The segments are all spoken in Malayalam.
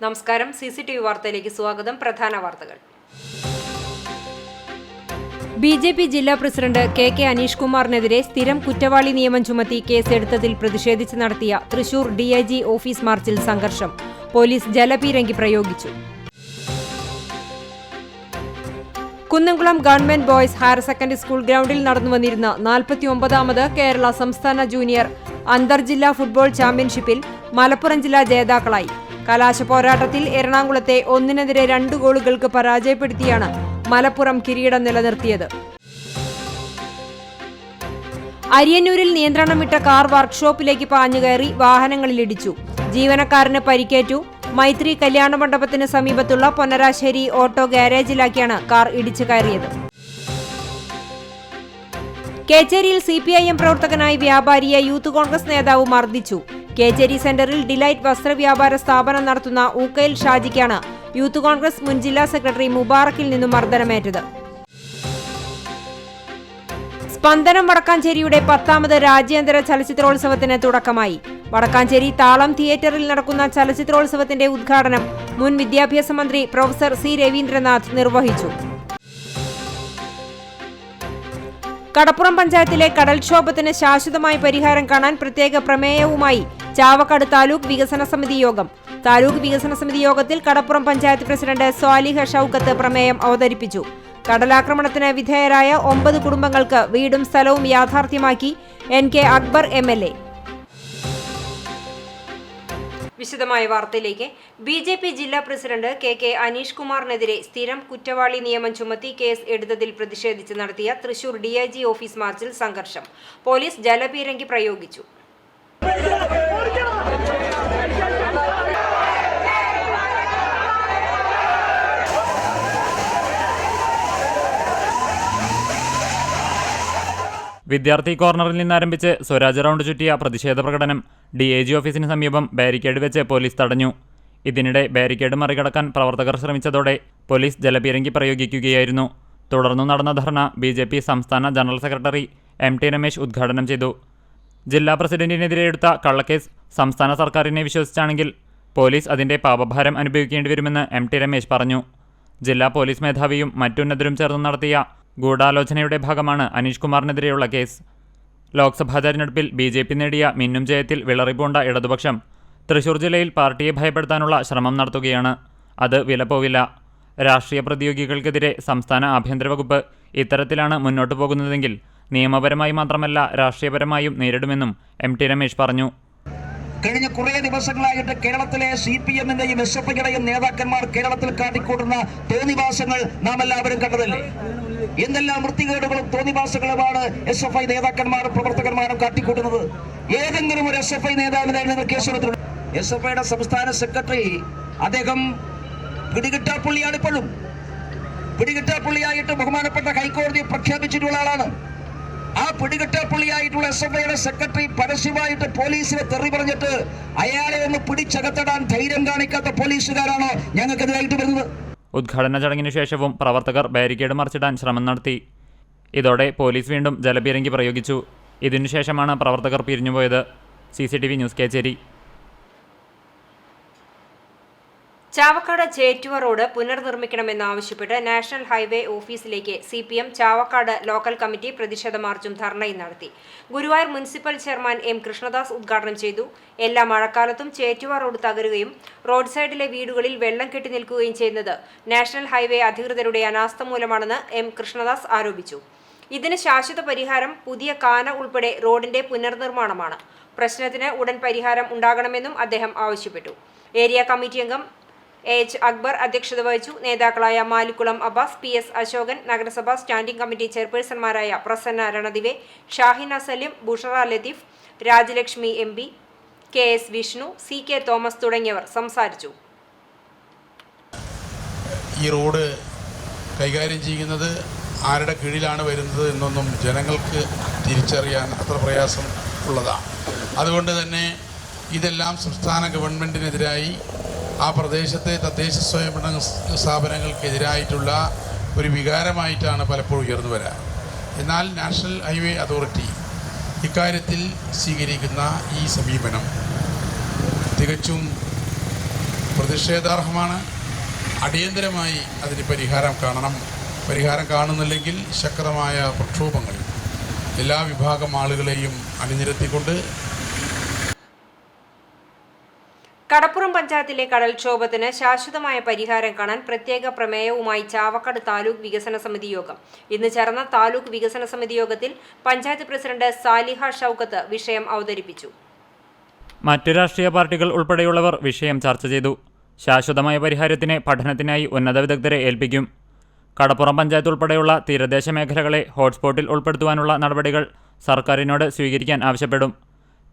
നമസ്കാരം. CCTV വാർത്തയിലേക്ക് സ്വാഗതം. പ്രധാന വാർത്തകൾ. BJP ജില്ലാ പ്രസിഡന്റ് KK അനീഷ് കുമാറിനെതിരെ സ്ഥിരം കുറ്റവാളി നിയമം ചുമത്തി കേസെടുത്തതിൽ പ്രതിഷേധിച്ച് നടത്തിയ തൃശൂർ DIG ഓഫീസ് മാർച്ചിൽ സംഘർഷം. പോലീസ് ജലപീരങ്കി പ്രയോഗിച്ചു. Kunnamkulam government boys higher secondary school ഗ്രൗണ്ടിൽ നടന്നുവന്നിരുന്ന 49ാമത് കേരള സംസ്ഥാന ജൂനിയർ അന്തർജില്ലാ ഫുട്ബോൾ ചാമ്പ്യൻഷിപ്പിൽ മലപ്പുറം ജില്ല ജേതാക്കളായി. കലാശ പോരാട്ടത്തിൽ എറണാകുളത്തെ 1-2 ഗോളുകൾക്ക് പരാജയപ്പെടുത്തിയാണ് മലപ്പുറം കിരീടം നിലനിർത്തിയത്. അരിയന്നൂരിൽ നിയന്ത്രണം വിട്ട കാർ വർക്ക്ഷോപ്പിലേക്ക് പാഞ്ഞുകയറി വാഹനങ്ങളിലിടിച്ചു. ജീവനക്കാരന് പരിക്കേറ്റു. മൈത്രി കല്യാണ മണ്ഡപത്തിന് സമീപത്തുള്ള പൊന്നരാശ്ശേരി ഓട്ടോ ഗാരേജിലാക്കിയാണ് കാർ ഇടിച്ചു കയറിയത്. കേച്ചേരിയിൽ CPIM പ്രവർത്തകനായി വ്യാപാരിയെ യൂത്ത് കോൺഗ്രസ് നേതാവ് മർദ്ദിച്ചു. കേച്ചേരി സെന്ററിൽ ഡിലൈറ്റ് വസ്ത്രവ്യാപാര സ്ഥാപനം നടത്തുന്ന ഊക്കയിൽ ഷാജിക്കാണ് യൂത്ത് കോൺഗ്രസ് മുൻ ജില്ലാ സെക്രട്ടറി മുബാറക്കിൽ നിന്നും മർദ്ദനമേറ്റത്. സ്പന്ദനം വടക്കാഞ്ചേരിയുടെ 10ാമത് രാജ്യാന്തര ചലച്ചിത്രോത്സവത്തിന് തുടക്കമായി. വടക്കാഞ്ചേരി താളം തിയേറ്ററിൽ നടക്കുന്ന ചലച്ചിത്രോത്സവത്തിന്റെ ഉദ്ഘാടനം മുൻ വിദ്യാഭ്യാസ മന്ത്രി പ്രൊഫസർ C രവീന്ദ്രനാഥ് നിർവഹിച്ചു. കടപ്പുറം പഞ്ചായത്തിലെ കടൽക്ഷോഭത്തിന് ശാശ്വതമായ പരിഹാരം കാണാൻ പ്രത്യേക പ്രമേയവുമായി ചാവക്കാട് താലൂക്ക് വികസന സമിതി യോഗം. താലൂക്ക് വികസന സമിതി യോഗത്തിൽ കടപ്പുറം പഞ്ചായത്ത് പ്രസിഡന്റ് സ്വാലിഹ ഷൌക്കത്ത് പ്രമേയം അവതരിപ്പിച്ചു. കടലാക്രമണത്തിന് വിധേയരായ 9 കുടുംബങ്ങൾക്ക് വീടും സ്ഥലവും യാഥാർത്ഥ്യമാക്കി NK അക്ബർ MLA. വിശദമായ വാർത്തയിലേക്ക്. BJP ജില്ലാ പ്രസിഡന്റ് KK അനീഷ് കുമാറിനെതിരെ സ്ഥിരം കുറ്റവാളി നിയമം ചുമത്തി കേസ് എടുത്തതിൽ പ്രതിഷേധിച്ച് നടത്തിയ തൃശൂർ DIG ഓഫീസ് മാർച്ചിൽ സംഘർഷം. പോലീസ് ജലപീരങ്കി പ്രയോഗിച്ചു. വിദ്യാർത്ഥി കോർണറിൽ നിന്നാരംഭിച്ച് സ്വരാജ് റൗണ്ട് ചുറ്റിയ പ്രതിഷേധ പ്രകടനം DIG ഓഫീസിന് സമീപം ബാരിക്കേഡ് വെച്ച് പോലീസ് തടഞ്ഞു. ഇതിനിടെ ബാരിക്കേഡ് മറികടക്കാൻ പ്രവർത്തകർ ശ്രമിച്ചതോടെ പോലീസ് ജലപീരങ്കി പ്രയോഗിക്കുകയായിരുന്നു. തുടർന്നു നടന്ന ധർണ BJP സംസ്ഥാന ജനറൽ സെക്രട്ടറി MT രമേശ് ഉദ്ഘാടനം ചെയ്തു. ജില്ലാ പ്രസിഡന്റിനെതിരെ എടുത്ത കള്ളക്കേസ് സംസ്ഥാന സർക്കാരിനെ വിശ്വസിച്ചാണെങ്കിൽ പോലീസ് അതിന്റെ പാപഭാരം അനുഭവിക്കേണ്ടി വരുമെന്ന് MT രമേശ് പറഞ്ഞു. ജില്ലാ പോലീസ് മേധാവിയും മറ്റുന്നതരും ചേർന്ന് നടത്തിയ ഗൂഢാലോചനയുടെ ഭാഗമാണ് അനീഷ് കുമാറിനെതിരെയുള്ള കേസ്. ലോക്സഭാ തെരഞ്ഞെടുപ്പിൽ BJP നേടിയ മിന്നും ജയത്തിൽ വിളറിപൂണ്ട ഇടതുപക്ഷം തൃശൂർ ജില്ലയിൽ പാർട്ടിയെ ഭയപ്പെടുത്താനുള്ള ശ്രമം നടത്തുകയാണ്. അത് വിലപ്പോവില്ല. രാഷ്ട്രീയ പ്രതിയോഗികൾക്കെതിരെ സംസ്ഥാന ആഭ്യന്തര വകുപ്പ് ഇത്തരത്തിലാണ് മുന്നോട്ടു പോകുന്നതെങ്കിൽ നിയമപരമായി മാത്രമല്ല രാഷ്ട്രീയപരമായും നേരിടുമെന്നും MT രമേശ് പറഞ്ഞു. കഴിഞ്ഞ കുറേ ദിവസങ്ങളായിട്ട് കേരളത്തിലെ CPM-ന്റെയും SFI-യുടെയും നേതാക്കന്മാർ കേരളത്തിൽ കാട്ടിക്കൂട്ടുന്ന തോന്നിവാസങ്ങൾ നാം എല്ലാവരും കണ്ടതല്ലേ? എന്തെല്ലാം വൃത്തികേടുകളും തോന്നിവാസങ്ങളുമാണ് SFI നേതാക്കന്മാരും പ്രവർത്തകന്മാരും കാട്ടിക്കൂട്ടുന്നത്. ഏതെങ്കിലും ഒരു SFI നേതാവിനായി നിങ്ങൾ കേസെടുത്തിട്ടുണ്ട്? SFI-യുടെ സംസ്ഥാന സെക്രട്ടറി അദ്ദേഹം പിടികിട്ടാപ്പുള്ളിയാണ്. ഇപ്പോഴും പിടികിട്ടാപ്പുള്ളിയായിട്ട് ബഹുമാനപ്പെട്ട ഹൈക്കോടതി പ്രഖ്യാപിച്ചിട്ടുള്ള ആളാണ്. ആ പിടികിട്ടാപ്പുള്ളിയായിട്ടുള്ള SFI-യുടെ സെക്രട്ടറി പരസ്യമായിട്ട് പോലീസിനെ തെറി പറഞ്ഞിട്ട് അയാളെ ഒന്ന് പിടിച്ചകത്തിടാൻ ധൈര്യം കാണിക്കാത്ത പോലീസുകാരാണോ ഞങ്ങൾക്കെതിരായിട്ട് വരുന്നത്? ഉദ്ഘാടന ചടങ്ങിനു ശേഷവും പ്രവർത്തകർ ബാരിക്കേഡ് മറിച്ചിടാൻ ശ്രമം നടത്തി. ഇതോടെ പോലീസ് വീണ്ടും ജലപീരങ്കി പ്രയോഗിച്ചു. ഇതിനുശേഷമാണ് പ്രവർത്തകർ പിരിഞ്ഞുപോയത്. CCTV news Kecheri. Chavakkad Chettuva road പുനർനിർമ്മിക്കണമെന്നാവശ്യപ്പെട്ട് നാഷണൽ ഹൈവേ ഓഫീസിലേക്ക് CPM ചാവക്കാട് ലോക്കൽ കമ്മിറ്റി പ്രതിഷേധ മാർച്ചും ധർണയും നടത്തി. Guruvayur municipal chairman M Krishnadas ഉദ്ഘാടനം ചെയ്തു. എല്ലാ മഴക്കാലത്തും ചേറ്റുവ റോഡ് തകരുകയും റോഡ് സൈഡിലെ വീടുകളിൽ വെള്ളം കെട്ടി നിൽക്കുകയും ചെയ്യുന്നത് നാഷണൽ ഹൈവേ അധികൃതരുടെ അനാസ്ഥ മൂലമാണെന്ന് M കൃഷ്ണദാസ് ആരോപിച്ചു. ഇതിന് ശാശ്വത പരിഹാരം പുതിയ കാന ഉൾപ്പെടെ റോഡിന്റെ പുനർനിർമ്മാണമാണ്. പ്രശ്നത്തിന് ഉടൻ പരിഹാരം ഉണ്ടാകണമെന്നും അദ്ദേഹം ആവശ്യപ്പെട്ടു. ഏരിയ കമ്മിറ്റി അംഗം AH അക്ബർ അധ്യക്ഷത വഹിച്ചു. നേതാക്കളായ മാലിക്കുളം അബ്ബാസ്, PS അശോകൻ, നഗരസഭാ സ്റ്റാൻഡിംഗ് കമ്മിറ്റി ചെയർപേഴ്സൺമാരായ Prasanna Ranadive, Shahina Salim, Bushra Latheef, Rajalakshmi MB, KS Vishnu, CK Thomas തുടങ്ങിയവർ സംസാരിച്ചു. ഈ റോഡ് കൈകാര്യം ചെയ്യുന്നത് ആരുടെ കീഴിലാണ് വരുന്നത് എന്നൊന്നും ജനങ്ങൾക്ക് തിരിച്ചറിയാൻ അത്ര പ്രയാസം ഉള്ളതാണ്. അതുകൊണ്ട് തന്നെ ഇതെല്ലാം സംസ്ഥാന ഗവൺമെൻറ്റിനെതിരായി ആ പ്രദേശത്തെ തദ്ദേശ സ്വയംഭരണ സ്ഥാപനങ്ങൾക്കെതിരായിട്ടുള്ള ഒരു വികാരമായിട്ടാണ് പലപ്പോഴും ഉയർന്നു വരാറ്. എന്നാൽ നാഷണൽ ഹൈവേ അതോറിറ്റി ഇക്കാര്യത്തിൽ സ്വീകരിക്കുന്ന ഈ സമീപനം തികച്ചും പ്രതിഷേധാർഹമാണ്. അടിയന്തരമായി അതിന് പരിഹാരം കാണണം. പരിഹാരം കാണുന്നില്ലെങ്കിൽ ശക്തമായ പ്രക്ഷോഭങ്ങൾ എല്ലാ വിഭാഗം ആളുകളെയും അണിനിരത്തിക്കൊണ്ട് കടപ്പുറം പഞ്ചായത്തിലെ കടൽക്ഷോഭത്തിന് ശാശ്വതമായ പരിഹാരം കാണാൻ പ്രത്യേക പ്രമേയവുമായി ചാവക്കാട് താലൂക്ക് വികസന സമിതി യോഗം. ഇന്ന് ചേർന്ന താലൂക്ക് വികസന സമിതി യോഗത്തിൽ പഞ്ചായത്ത് പ്രസിഡന്റ് സാലിഹ ഷൗക്കത്ത് വിഷയം അവതരിപ്പിച്ചു. മറ്റു രാഷ്ട്രീയ പാർട്ടികൾ ഉൾപ്പെടെയുള്ളവർ വിഷയം ചർച്ച ചെയ്തു. ശാശ്വതമായ പരിഹാരത്തിന് പഠനത്തിനായി ഉന്നത വിദഗ്ധരെ ഏൽപ്പിക്കും. കടപ്പുറം പഞ്ചായത്ത് ഉൾപ്പെടെയുള്ള തീരദേശ മേഖലകളെ ഹോട്ട്സ്പോട്ടിൽ ഉൾപ്പെടുത്തുവാനുള്ള നടപടികൾ സർക്കാരിനോട് സ്വീകരിക്കാൻ ആവശ്യപ്പെടും.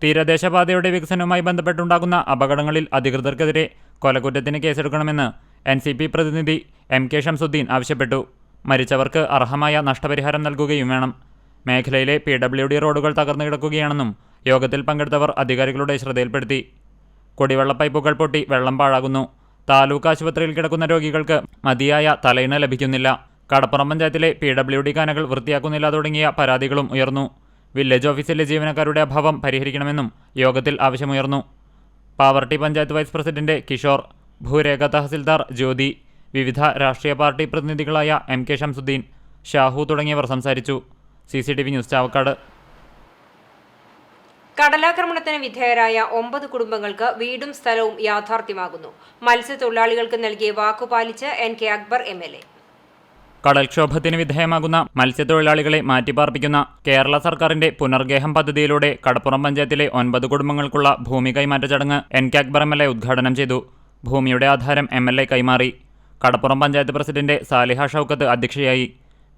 തീരദേശപാതയുടെ വികസനവുമായി ബന്ധപ്പെട്ടുണ്ടാകുന്ന അപകടങ്ങളിൽ അധികൃതർക്കെതിരെ കൊലക്കുറ്റത്തിന് കേസെടുക്കണമെന്ന് NCP പ്രതിനിധി MK ഷംസുദ്ദീൻ ആവശ്യപ്പെട്ടു. മരിച്ചവർക്ക് അർഹമായ നഷ്ടപരിഹാരം നൽകുകയും വേണം. മേഖലയിലെ PWD റോഡുകൾ തകർന്നു കിടക്കുകയാണെന്നും യോഗത്തിൽ പങ്കെടുത്തവർ അധികാരികളുടെ ശ്രദ്ധയിൽപ്പെടുത്തി. കുടിവെള്ള പൈപ്പുകൾ പൊട്ടി വെള്ളം പാഴാകുന്നു. താലൂക്ക് ആശുപത്രിയിൽ കിടക്കുന്ന രോഗികൾക്ക് മതിയായ തലയിണ ലഭിക്കുന്നില്ല. കടപ്പുറം പഞ്ചായത്തിലെ PWD കാനകൾ വൃത്തിയാക്കുന്നില്ല തുടങ്ങിയ പരാതികളും ഉയർന്നു. വില്ലേജ് ഓഫീസിലെ ജീവനക്കാരുടെ അഭാവം പരിഹരിക്കണമെന്നും യോഗത്തിൽ ആവശ്യമുയർന്നു. പാവർട്ടി പഞ്ചായത്ത് വൈസ് പ്രസിഡന്റ് കിഷോർ, ഭൂരേഖ തഹസിൽദാർ ജ്യോതി, വിവിധ രാഷ്ട്രീയ പാർട്ടി പ്രതിനിധികളായ MK ഷംസുദ്ദീൻ, ഷാഹു തുടങ്ങിയവർ സംസാരിച്ചു. CCTV news Chavakkad. കടലാക്രമണത്തിന് വിധേയരായ 9 കുടുംബങ്ങൾക്ക് വീടും സ്ഥലവും യാഥാർത്ഥ്യമാകുന്നു. മത്സ്യത്തൊഴിലാളികൾക്ക് നൽകിയ വാക്കുപാലിച്ച് NK അക്ബർ MLA. കടൽക്ഷോഭത്തിന് വിധേയമാകുന്ന മത്സ്യത്തൊഴിലാളികളെ മാറ്റിപ്പാർപ്പിക്കുന്ന കേരള സർക്കാരിന്റെ പുനർഗേഹം പദ്ധതിയിലൂടെ കടപ്പുറം പഞ്ചായത്തിലെ 9 കുടുംബങ്ങൾക്കുള്ള ഭൂമി കൈമാറ്റ ചടങ്ങ് NK അക്ബർ MLA ഉദ്ഘാടനം ചെയ്തു. ഭൂമിയുടെ ആധാരം MLA കൈമാറി. കടപ്പുറം പഞ്ചായത്ത് പ്രസിഡന്റ് സാലിഹ ഷൗക്കത്ത് അധ്യക്ഷയായി.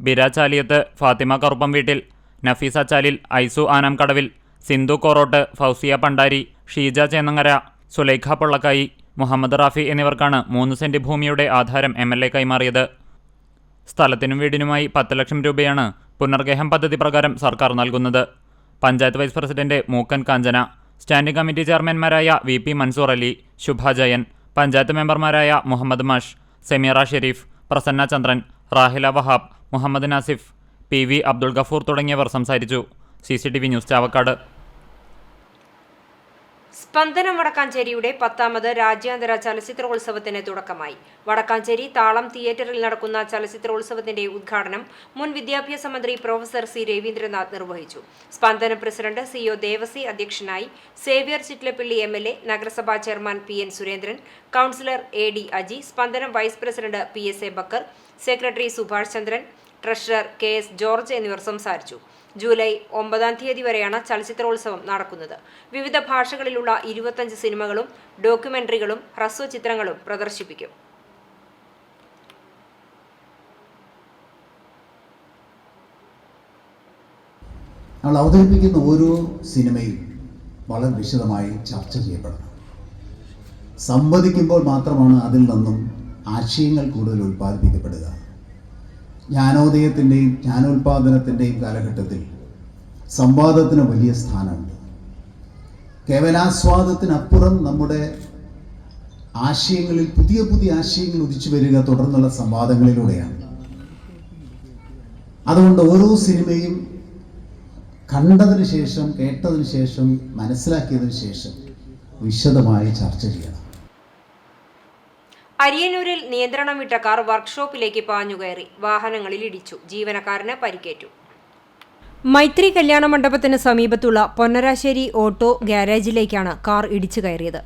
ബിരാ ചാലിയത്ത്, ഫാത്തിമ കറുപ്പം വീട്ടിൽ, നഫീസ ചാലിൽ, ഐസു ആനാം കടവിൽ, സിന്ധു കോറോട്ട്, ഫൗസിയ പണ്ടാരി, ഷീജ ചേന്നങ്ങര, സുലൈഖ പൊള്ളക്കായി, മുഹമ്മദ് റാഫി എന്നിവർക്കാണ് 3 സെന്റ് ഭൂമിയുടെ ആധാരം MLA കൈമാറിയത്. സ്ഥലത്തിനും വീടിനുമായി 10 ലക്ഷം രൂപയാണ് പുനർഗേഹം പദ്ധതി പ്രകാരം സർക്കാർ നൽകുന്നത്. Panchayat vice president Mookkan Kanchana, standing committee ചെയർമാൻമാരായ VP മൻസൂർ അലി, ശുഭ ജയൻ, പഞ്ചായത്ത് മെമ്പർമാരായ മുഹമ്മദ് മാഷ്, സെമീറ ഷെരീഫ്, പ്രസന്ന ചന്ദ്രൻ, റാഹില വഹാബ്, മുഹമ്മദ് നാസിഫ്, PV അബ്ദുൾ ഗഫൂർ തുടങ്ങിയവർ സംസാരിച്ചു. CCTV news Chavakkad. സ്പന്ദനം വടക്കാഞ്ചേരിയുടെ 10ാമത് രാജ്യാന്തര ചലച്ചിത്രോത്സവത്തിന് തുടക്കമായി. വടക്കാഞ്ചേരി താളം തിയേറ്ററിൽ നടക്കുന്ന ചലച്ചിത്രോത്സവത്തിന്റെ ഉദ്ഘാടനം മുൻ വിദ്യാഭ്യാസ മന്ത്രി പ്രൊഫസർ C രവീന്ദ്രനാഥ് നിർവഹിച്ചു. സ്പന്ദനം പ്രസിഡന്റ് CO ദേവസി അധ്യക്ഷനായി. സേവ്യർ ചിറ്റ്ലപ്പള്ളി MLA, നഗരസഭാ chairman PN Surendran, councillor AD Aji, Spandanam vice president PSA Bakkar, secretary Subhash Chandran, treasurer KS George എന്നിവർ സംസാരിച്ചു. ജൂലൈ 9-ാം തീയതി വരെയാണ് ചലച്ചിത്രോത്സവം നടക്കുന്നത്. വിവിധ ഭാഷകളിലുള്ള 25 സിനിമകളും ഡോക്യുമെന്ററികളും ഹ്രസ്വചിത്രങ്ങളും പ്രദർശിപ്പിക്കും. നമ്മൾ അവതരിപ്പിക്കുന്ന ഓരോ സിനിമയും വളരെ വിശദമായി ചർച്ച ചെയ്യപ്പെടണം. സംവദിക്കുമ്പോൾ മാത്രമാണ് അതിൽ നിന്നും ആശയങ്ങൾ കൂടുതൽ ഉൽപ്പാദിപ്പിക്കപ്പെടുക. ജ്ഞാനോദയത്തിൻ്റെയും ജ്ഞാനോൽപാദനത്തിൻ്റെയും കാലഘട്ടത്തിൽ സംവാദത്തിന് വലിയ സ്ഥാനമുണ്ട്. കേവലാസ്വാദത്തിനപ്പുറം നമ്മുടെ ആശയങ്ങളിൽ പുതിയ പുതിയ ആശയങ്ങൾ ഉദിച്ചു വരിക തുടർന്നുള്ള സംവാദങ്ങളിലൂടെയാണ്. അതുകൊണ്ട് ഓരോ സിനിമയും കണ്ടതിന് ശേഷം, കേട്ടതിന് ശേഷം, മനസ്സിലാക്കിയതിന് ശേഷം വിശദമായി ചർച്ച ചെയ്യണം. അരിയന്നൂരിൽ നിയന്ത്രണം വിട്ട കാർ വർക്ക്ഷോപ്പിലേക്ക് പാഞ്ഞുകയറി. വാഹനങ്ങളിൽ ഇടിച്ചു. ജീവനക്കാരന് പരിക്കേറ്റു. മൈത്രി കല്യാണ മണ്ഡപത്തിന് സമീപത്തുള്ള പൊന്നരാശ്ശേരി ഓട്ടോ ഗ്യാരേജിലേക്കാണ് കാർ ഇടിച്ചു കയറിയത്.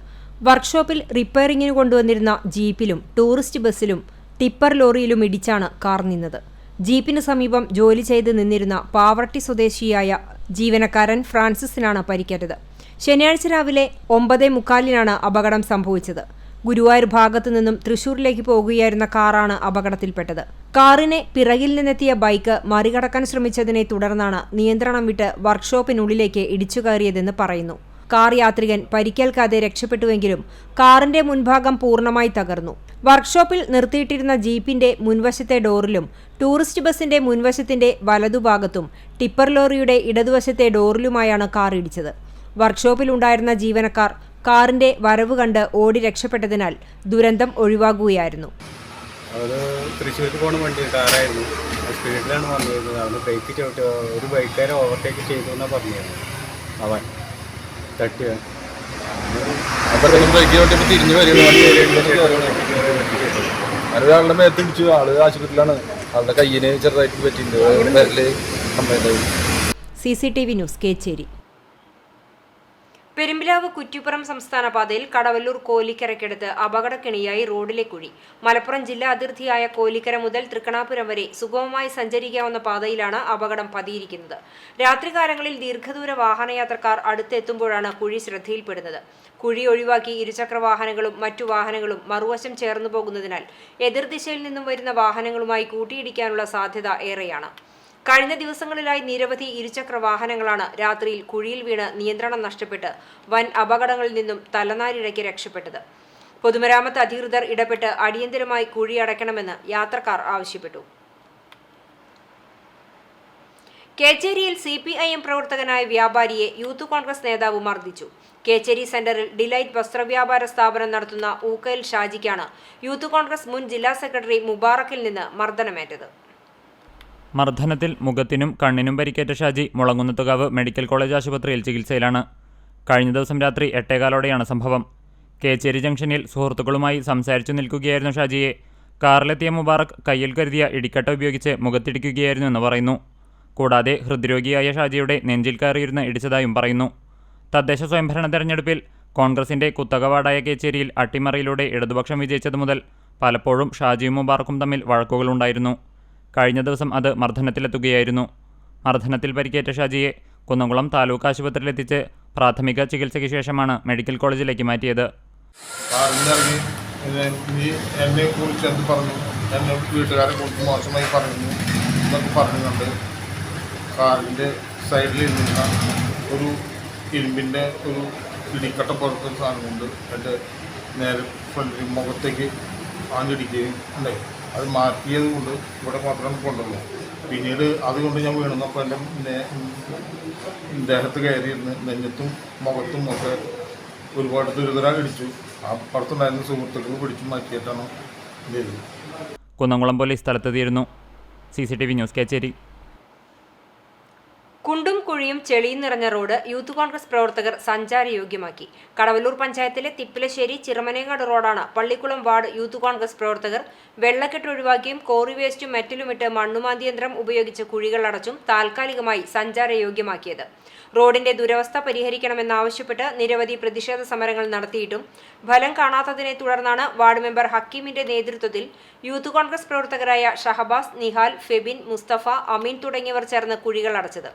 വർക്ക്ഷോപ്പിൽ റിപ്പയറിംഗിന് കൊണ്ടുവന്നിരുന്ന ജീപ്പിലും ടൂറിസ്റ്റ് ബസ്സിലും ടിപ്പർ ലോറിയിലും ഇടിച്ചാണ് കാർ നിന്നത്. ജീപ്പിന് സമീപം ജോലി ചെയ്ത് നിന്നിരുന്ന പാവർട്ടി സ്വദേശിയായ ജീവനക്കാരൻ ഫ്രാൻസിസിനാണ് പരിക്കേറ്റത്. ശനിയാഴ്ച രാവിലെ 9:45-നാണ് അപകടം സംഭവിച്ചത്. ഗുരുവായൂർ ഭാഗത്തു നിന്നും തൃശൂരിലേക്ക് പോകുകയായിരുന്ന കാറാണ് അപകടത്തിൽപ്പെട്ടത്. കാറിനെ പിറകിൽ നിന്നെത്തിയ ബൈക്ക് മറികടക്കാൻ ശ്രമിച്ചതിനെ തുടർന്നാണ് നിയന്ത്രണം വിട്ട് വർക്ക്ഷോപ്പിനുള്ളിലേക്ക് ഇടിച്ചു കയറിയതെന്ന് പറയുന്നു. കാർ യാത്രികൻ പരിക്കേൽക്കാതെ രക്ഷപ്പെട്ടുവെങ്കിലും കാറിന്റെ മുൻഭാഗം പൂർണ്ണമായി തകർന്നു. വർക്ക്ഷോപ്പിൽ നിർത്തിയിട്ടിരുന്ന ജീപ്പിന്റെ മുൻവശത്തെ ഡോറിലും ടൂറിസ്റ്റ് ബസിന്റെ മുൻവശത്തിന്റെ വലതുഭാഗത്തും ടിപ്പർ ലോറിയുടെ ഇടതുവശത്തെ ഡോറിലുമായാണ് കാർ ഇടിച്ചത്. വർക്ക്ഷോപ്പിലുണ്ടായിരുന്ന ജീവനക്കാർ കാറിന്റെ വരവ് കണ്ട് ഓടി രക്ഷപ്പെട്ടതിനാൽ ദുരന്തം ഒഴിവാകുകയായിരുന്നു. തൃശ്ശൂർക്ക് പോകണ വണ്ടി കാറായിരുന്നു. സ്പീഡിലാണ് വന്നിരുന്നത്. അവന് ബ്രേക്ക് ചവിട്ടി ഒരു ബൈക്കാരെ ഓവർടേക്ക് ചെയ്തു എന്നാണ് പറഞ്ഞിരുന്നത്. അവൻ തട്ടിയ അപ്പോഴത്തേക്കും ബ്രേക്ക് വേണ്ടി തിരിഞ്ഞു വരുന്നത് ഒരാളുടെ മേത്തിടിച്ചു. ആള് ആശുപത്രിയിലാണ്. ആളുടെ കയ്യിന് ചെറുതായിട്ട് പറ്റിയിട്ടുണ്ട്. വിരല് കംപ്ലൈൻ്റ് ആയി. CCTV news Kecheri. പെരുമ്പിലാവ് കുറ്റിപ്പുറം സംസ്ഥാന പാതയിൽ കടവല്ലൂർ കോലിക്കരയ്ക്കടുത്ത് അപകടക്കെണിയായി റോഡിലെ കുഴി. മലപ്പുറം ജില്ലാ അതിർത്തിയായ കോലിക്കര മുതൽ തൃക്കണാപുരം വരെ സുഗമമായി സഞ്ചരിക്കാവുന്ന പാതയിലാണ് അപകടം പതിയിരിക്കുന്നത്. രാത്രികാലങ്ങളിൽ ദീർഘദൂര വാഹനയാത്രക്കാർ അടുത്തെത്തുമ്പോഴാണ് കുഴി ശ്രദ്ധയിൽപ്പെടുന്നത്. കുഴി ഒഴിവാക്കി ഇരുചക്ര വാഹനങ്ങളും മറ്റു വാഹനങ്ങളും മറുവശം ചേർന്നു പോകുന്നതിനാൽ എതിർദിശയിൽ നിന്നും വരുന്ന വാഹനങ്ങളുമായി കൂട്ടിയിടിക്കാനുള്ള സാധ്യത ഏറെയാണ്. കഴിഞ്ഞ ദിവസങ്ങളിലായി നിരവധി ഇരുചക്ര വാഹനങ്ങളാണ് രാത്രിയിൽ കുഴിയിൽ വീണ് നിയന്ത്രണം നഷ്ടപ്പെട്ട് വൻ അപകടങ്ങളിൽ നിന്നും തലനാരിഴയ്ക്ക് രക്ഷപ്പെട്ടത്. പൊതുമരാമത്ത് അധികൃതർ ഇടപെട്ട് അടിയന്തരമായി കുഴി അടയ്ക്കണമെന്ന് യാത്രക്കാർ ആവശ്യപ്പെട്ടു. കേച്ചേരിയിൽ CPIM പ്രവർത്തകനായ വ്യാപാരിയെ യൂത്ത് കോൺഗ്രസ് നേതാവ് മർദ്ദിച്ചു. കേച്ചേരി സെന്ററിൽ ഡിലൈറ്റ് വസ്ത്രവ്യാപാര സ്ഥാപനം നടത്തുന്ന ഊക്കയിൽ ഷാജിക്കാണ് യൂത്ത് കോൺഗ്രസ് മുൻ ജില്ലാ സെക്രട്ടറി മുബാറക്കിൽ നിന്ന് മർദ്ദനമേറ്റത്. മർദ്ദനത്തിൽ മുഖത്തിനും കണ്ണിനും പരിക്കേറ്റ ഷാജി മുളങ്ങുന്നത്തുകാവ് മെഡിക്കൽ കോളേജ് ആശുപത്രിയിൽ ചികിത്സയിലാണ്. കഴിഞ്ഞ ദിവസം രാത്രി 8:15 സംഭവം. കേച്ചേരി ജംഗ്ഷനിൽ സുഹൃത്തുക്കളുമായി സംസാരിച്ചു നിൽക്കുകയായിരുന്നു ഷാജിയെ കാറിലെത്തിയ മുബാറക് കയ്യിൽ കരുതിയ ഇടിക്കട്ട ഉപയോഗിച്ച് മുഖത്തിടിക്കുകയായിരുന്നു എന്ന് പറയുന്നു. കൂടാതെ ഹൃദ്രോഗിയായ ഷാജിയുടെ നെഞ്ചിൽ കയറിയിരുന്ന് ഇടിച്ചതായും പറയുന്നു. തദ്ദേശ സ്വയംഭരണ തെരഞ്ഞെടുപ്പിൽ കോൺഗ്രസിന്റെ കുത്തക വാർഡായ കേച്ചേരിയിൽ അട്ടിമറിയിലൂടെ ഇടതുപക്ഷം വിജയിച്ചതു മുതൽ പലപ്പോഴും ഷാജിയും മുബാറക്കും തമ്മിൽ വഴക്കുകളുണ്ടായിരുന്നു. കഴിഞ്ഞ ദിവസം അത് മർദ്ദനത്തിലെത്തുകയായിരുന്നു. മർദ്ദനത്തിൽ പരിക്കേറ്റ ഷാജിയെ കുന്നംകുളം താലൂക്ക് ആശുപത്രിയിലെത്തിച്ച് പ്രാഥമിക ചികിത്സയ്ക്ക് ശേഷമാണ് മെഡിക്കൽ കോളേജിലേക്ക് മാറ്റിയത്. എന്നെ കുറിച്ച് എന്ത് പറഞ്ഞു, എന്നെ വീട്ടുകാരെ കുറിച്ച് മോശമായി പറഞ്ഞു എന്നൊക്കെ പറഞ്ഞുകൊണ്ട് കാറിൻ്റെ സൈഡിൽ നിന്ന ഒരു ഇരുമ്പിൻ്റെ ഒരു ഇടിക്കട്ട പോലത്തെ സാധനം കൊണ്ട് എൻ്റെ നേരെ ഫ്രണ്ടിൽ മുഖത്തേക്ക് ആഞ്ഞിടിക്കുകയും ഉണ്ടായി. അത് മാറ്റിയത് കൊണ്ട് ഇവിടെ മാത്രം കൊണ്ടുള്ളൂ. പിന്നീട് അതുകൊണ്ട് ഞാൻ വീണപ്പോൾ എൻ്റെ ദേഹത്ത് കയറിയിരുന്ന് നെഞ്ഞത്തും മുഖത്തും ഒക്കെ ഒരുപാട് ദുരിതര ഇടിച്ചു. അപ്പുറത്തുണ്ടായിരുന്ന സുഹൃത്തുക്കൾ പിടിച്ചു മാറ്റിയിട്ടാണ് ചെയ്തത്. കുന്നംകുളം പോലീസ് സ്ഥലത്തെത്തിയിരുന്നു. CCTV news Kecheri. കുണ്ടും കുഴിയും ചെളിയും നിറഞ്ഞ റോഡ് യൂത്ത് കോൺഗ്രസ് പ്രവർത്തകർ സഞ്ചാരയോഗ്യമാക്കി. കടവല്ലൂർ പഞ്ചായത്തിലെ തിപ്പിലശ്ശേരി ചിറമനേങ്ങാട് റോഡാണ് പള്ളിക്കുളം വാർഡ് യൂത്ത് കോൺഗ്രസ് പ്രവർത്തകർ വെള്ളക്കെട്ട് ഒഴിവാക്കിയും കോറി വേസ്റ്റും മെറ്റലുമിട്ട് മണ്ണുമാന്തിയന്ത്രം ഉപയോഗിച്ച് കുഴികൾ അടച്ചും താൽക്കാലികമായി സഞ്ചാരയോഗ്യമാക്കിയത്. റോഡിന്റെ ദുരവസ്ഥ പരിഹരിക്കണമെന്നാവശ്യപ്പെട്ട് നിരവധി പ്രതിഷേധ സമരങ്ങൾ നടത്തിയിട്ടും ഫലം കാണാത്തതിനെ തുടർന്നാണ് വാർഡ് മെമ്പർ ഹക്കീമിന്റെ നേതൃത്വത്തിൽ യൂത്ത് കോൺഗ്രസ് പ്രവർത്തകരായ ഷഹബാസ്, നിഹാൽ, ഫെബിൻ, മുസ്തഫ, അമീൻ തുടങ്ങിയവർ ചേർന്ന് കുഴികൾ അടച്ചത്.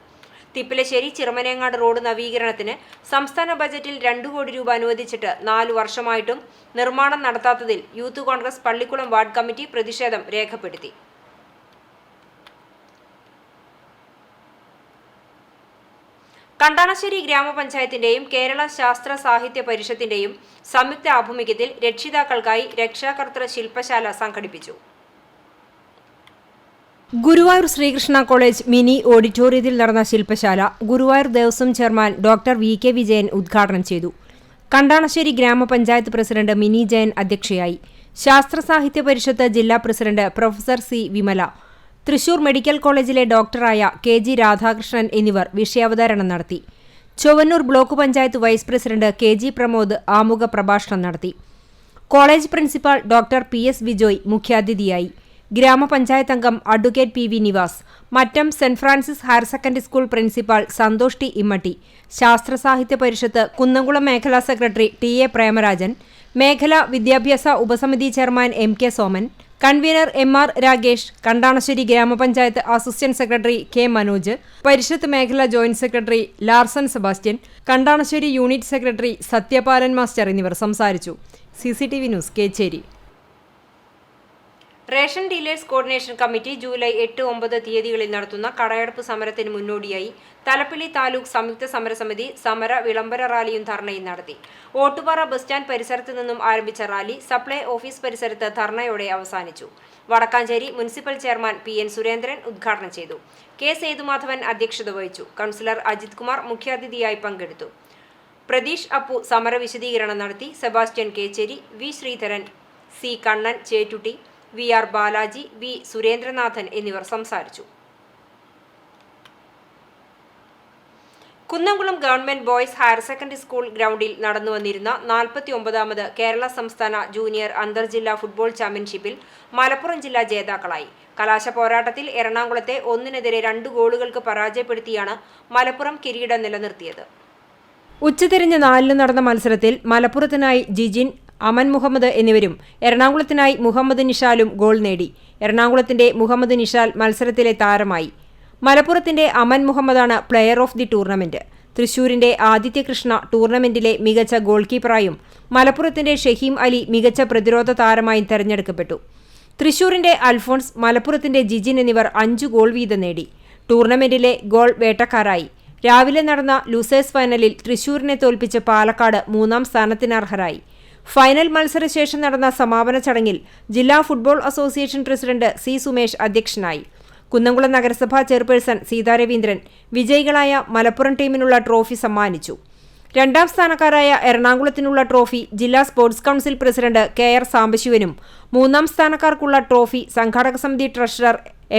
തിപ്പിലശ്ശേരി ചിറമനേങ്ങാട് റോഡ് നവീകരണത്തിന് സംസ്ഥാന ബജറ്റിൽ 2 കോടി രൂപ അനുവദിച്ചിട്ട് 4 വർഷമായിട്ടും നിർമ്മാണം നടത്താത്തതിൽ youth Congress Pallikkulam ward committee പ്രതിഷേധം രേഖപ്പെടുത്തി. കണ്ടാണശ്ശേരി ഗ്രാമപഞ്ചായത്തിന്റെയും കേരള ശാസ്ത്ര സാഹിത്യ പരിഷത്തിന്റെയും സംയുക്ത ആഭിമുഖ്യത്തിൽ രക്ഷിതാക്കൾക്കായി രക്ഷാകർതൃ ശില്പശാല സംഘടിപ്പിച്ചു. ഗുരുവായൂർ ശ്രീകൃഷ്ണ കോളേജ് മിനി ഓഡിറ്റോറിയത്തിൽ നടന്ന ശില്പശാല Guruvayur Devaswom chairman doctor VK Vijayan ഉദ്ഘാടനം ചെയ്തു. കണ്ടാണശ്ശേരി ഗ്രാമപഞ്ചായത്ത് പ്രസിഡന്റ് മിനി ജയൻ അധ്യക്ഷയായി. ശാസ്ത്ര സാഹിത്യ പരിഷത്ത് ജില്ലാ president professor C Vimala, Thrissur medical കോളേജിലെ ഡോക്ടറായ KG രാധാകൃഷ്ണൻ എന്നിവർ വിഷയാവതരണം നടത്തി. Chowannur block panchayat vice president KG Pramod ആമുഖ പ്രഭാഷണം നടത്തി. College principal doctor PS Vijoy മുഖ്യാതിഥിയായി. ഗ്രാമപഞ്ചായത്ത് അംഗം advocate PV Nivas, Mattam saint Francis higher secondary school principal Santhosh T Immatty, Sasthra Sahithya പരിഷത്ത് കുന്നംകുളം മേഖലാ സെക്രട്ടറി TA പ്രേമരാജൻ, മേഖലാ വിദ്യാഭ്യാസ ഉപസമിതി chairman MK Soman, convener MR Ragesh, Kandanassery ഗ്രാമപഞ്ചായത്ത് assistant secretary K Manoj, Parishad മേഖലാ joint secretary Larson Sebastian, Kandanassery unit secretary Sathyapalan master എന്നിവർ സംസാരിച്ചു. CCTV news Kechery. Ration dealers coordination committee July 8, 9 തീയതികളിൽ നടത്തുന്ന കടയടപ്പ് സമരത്തിന് മുന്നോടിയായി തലപ്പള്ളി താലൂക്ക് സംയുക്ത സമരസമിതി സമര വിളംബര റാലിയും ധർണയും നടത്തി. ഓട്ടുപാറ ബസ് സ്റ്റാൻഡ് പരിസരത്ത് നിന്നും ആരംഭിച്ച റാലി സപ്ലൈ ഓഫീസ് പരിസരത്ത് ധർണയോടെ അവസാനിച്ചു. Vadakkanchery municipal chairman PN Surendran ഉദ്ഘാടനം ചെയ്തു. K സേതുമാധവൻ അധ്യക്ഷത വഹിച്ചു. കൗൺസിലർ അജിത് കുമാർ മുഖ്യാതിഥിയായി പങ്കെടുത്തു. പ്രതീഷ് അപ്പു സമര വിശദീകരണം നടത്തി. Sebastian Kecheri, V Sreedharan, C Kannan Chettutty, VR Balaji, V Surendranathan എന്നിവർ സംസാരിച്ചു. Kunnamkulam government boys higher secondary school ഗ്രൗണ്ടിൽ നടന്നുവന്നിരുന്ന 49ാമത് കേരള സംസ്ഥാന ജൂനിയർ അന്തർജില്ലാ ഫുട്ബോൾ ചാമ്പ്യൻഷിപ്പിൽ മലപ്പുറം ജില്ല ജേതാക്കളായി. കലാശ പോരാട്ടത്തിൽ എറണാകുളത്തെ 1-2 ഗോളുകൾക്ക് പരാജയപ്പെടുത്തിയാണ് മലപ്പുറം കിരീടം നിലനിർത്തിയത്. ഉച്ചതിരിഞ്ഞ് 4 നടന്ന മത്സരത്തിൽ മലപ്പുറത്തിനായി ജിജിൻ, അമൻ മുഹമ്മദ് എന്നിവരും എറണാകുളത്തിനായി മുഹമ്മദ് നിഷാലും ഗോൾ നേടി. എറണാകുളത്തിന്റെ മുഹമ്മദ് നിഷാൽ മത്സരത്തിലെ താരമായി. മലപ്പുറത്തിന്റെ അമൻ മുഹമ്മദാണ് പ്ലെയർ ഓഫ് ദി ടൂർണമെന്റ്. തൃശൂരിന്റെ ആദിത്യ കൃഷ്ണ ടൂർണമെന്റിലെ മികച്ച ഗോൾ കീപ്പറായും മലപ്പുറത്തിന്റെ ഷഹീം അലി മികച്ച പ്രതിരോധ താരമായും തെരഞ്ഞെടുക്കപ്പെട്ടു. തൃശൂരിന്റെ അൽഫോൺസ്, മലപ്പുറത്തിന്റെ ജിജിൻ എന്നിവർ 5 ഗോൾ വീതം നേടി. ടൂർണമെന്റിലെ ഗോൾ വേട്ടക്കാരായി. രാവിലെ നടന്ന ലൂസേഴ്സ് ഫൈനലിൽ തൃശൂരിനെ തോൽപ്പിച്ച് പാലക്കാട് 3ാം സ്ഥാനത്തിനർഹരായി. ഫൈനൽ മത്സരശേഷം നടന്ന സമാപന ചടങ്ങിൽ ജില്ലാ football association president C Sumesh അധ്യക്ഷനായി. കുന്നംകുളം നഗരസഭാ ചെയർപേഴ്സൺ സീതാ രവീന്ദ്രൻ വിജയികളായ മലപ്പുറം ടീമിനുള്ള ട്രോഫി സമ്മാനിച്ചു. 2ാം സ്ഥാനക്കാരായ എറണാകുളത്തിനുള്ള ട്രോഫി ജില്ലാ സ്പോർട്സ് കൗൺസിൽ പ്രസിഡന്റ് KR സാംബശിവനും 3ാം സ്ഥാനക്കാർക്കുള്ള ട്രോഫി സംഘാടക സമിതി ട്രഷറർ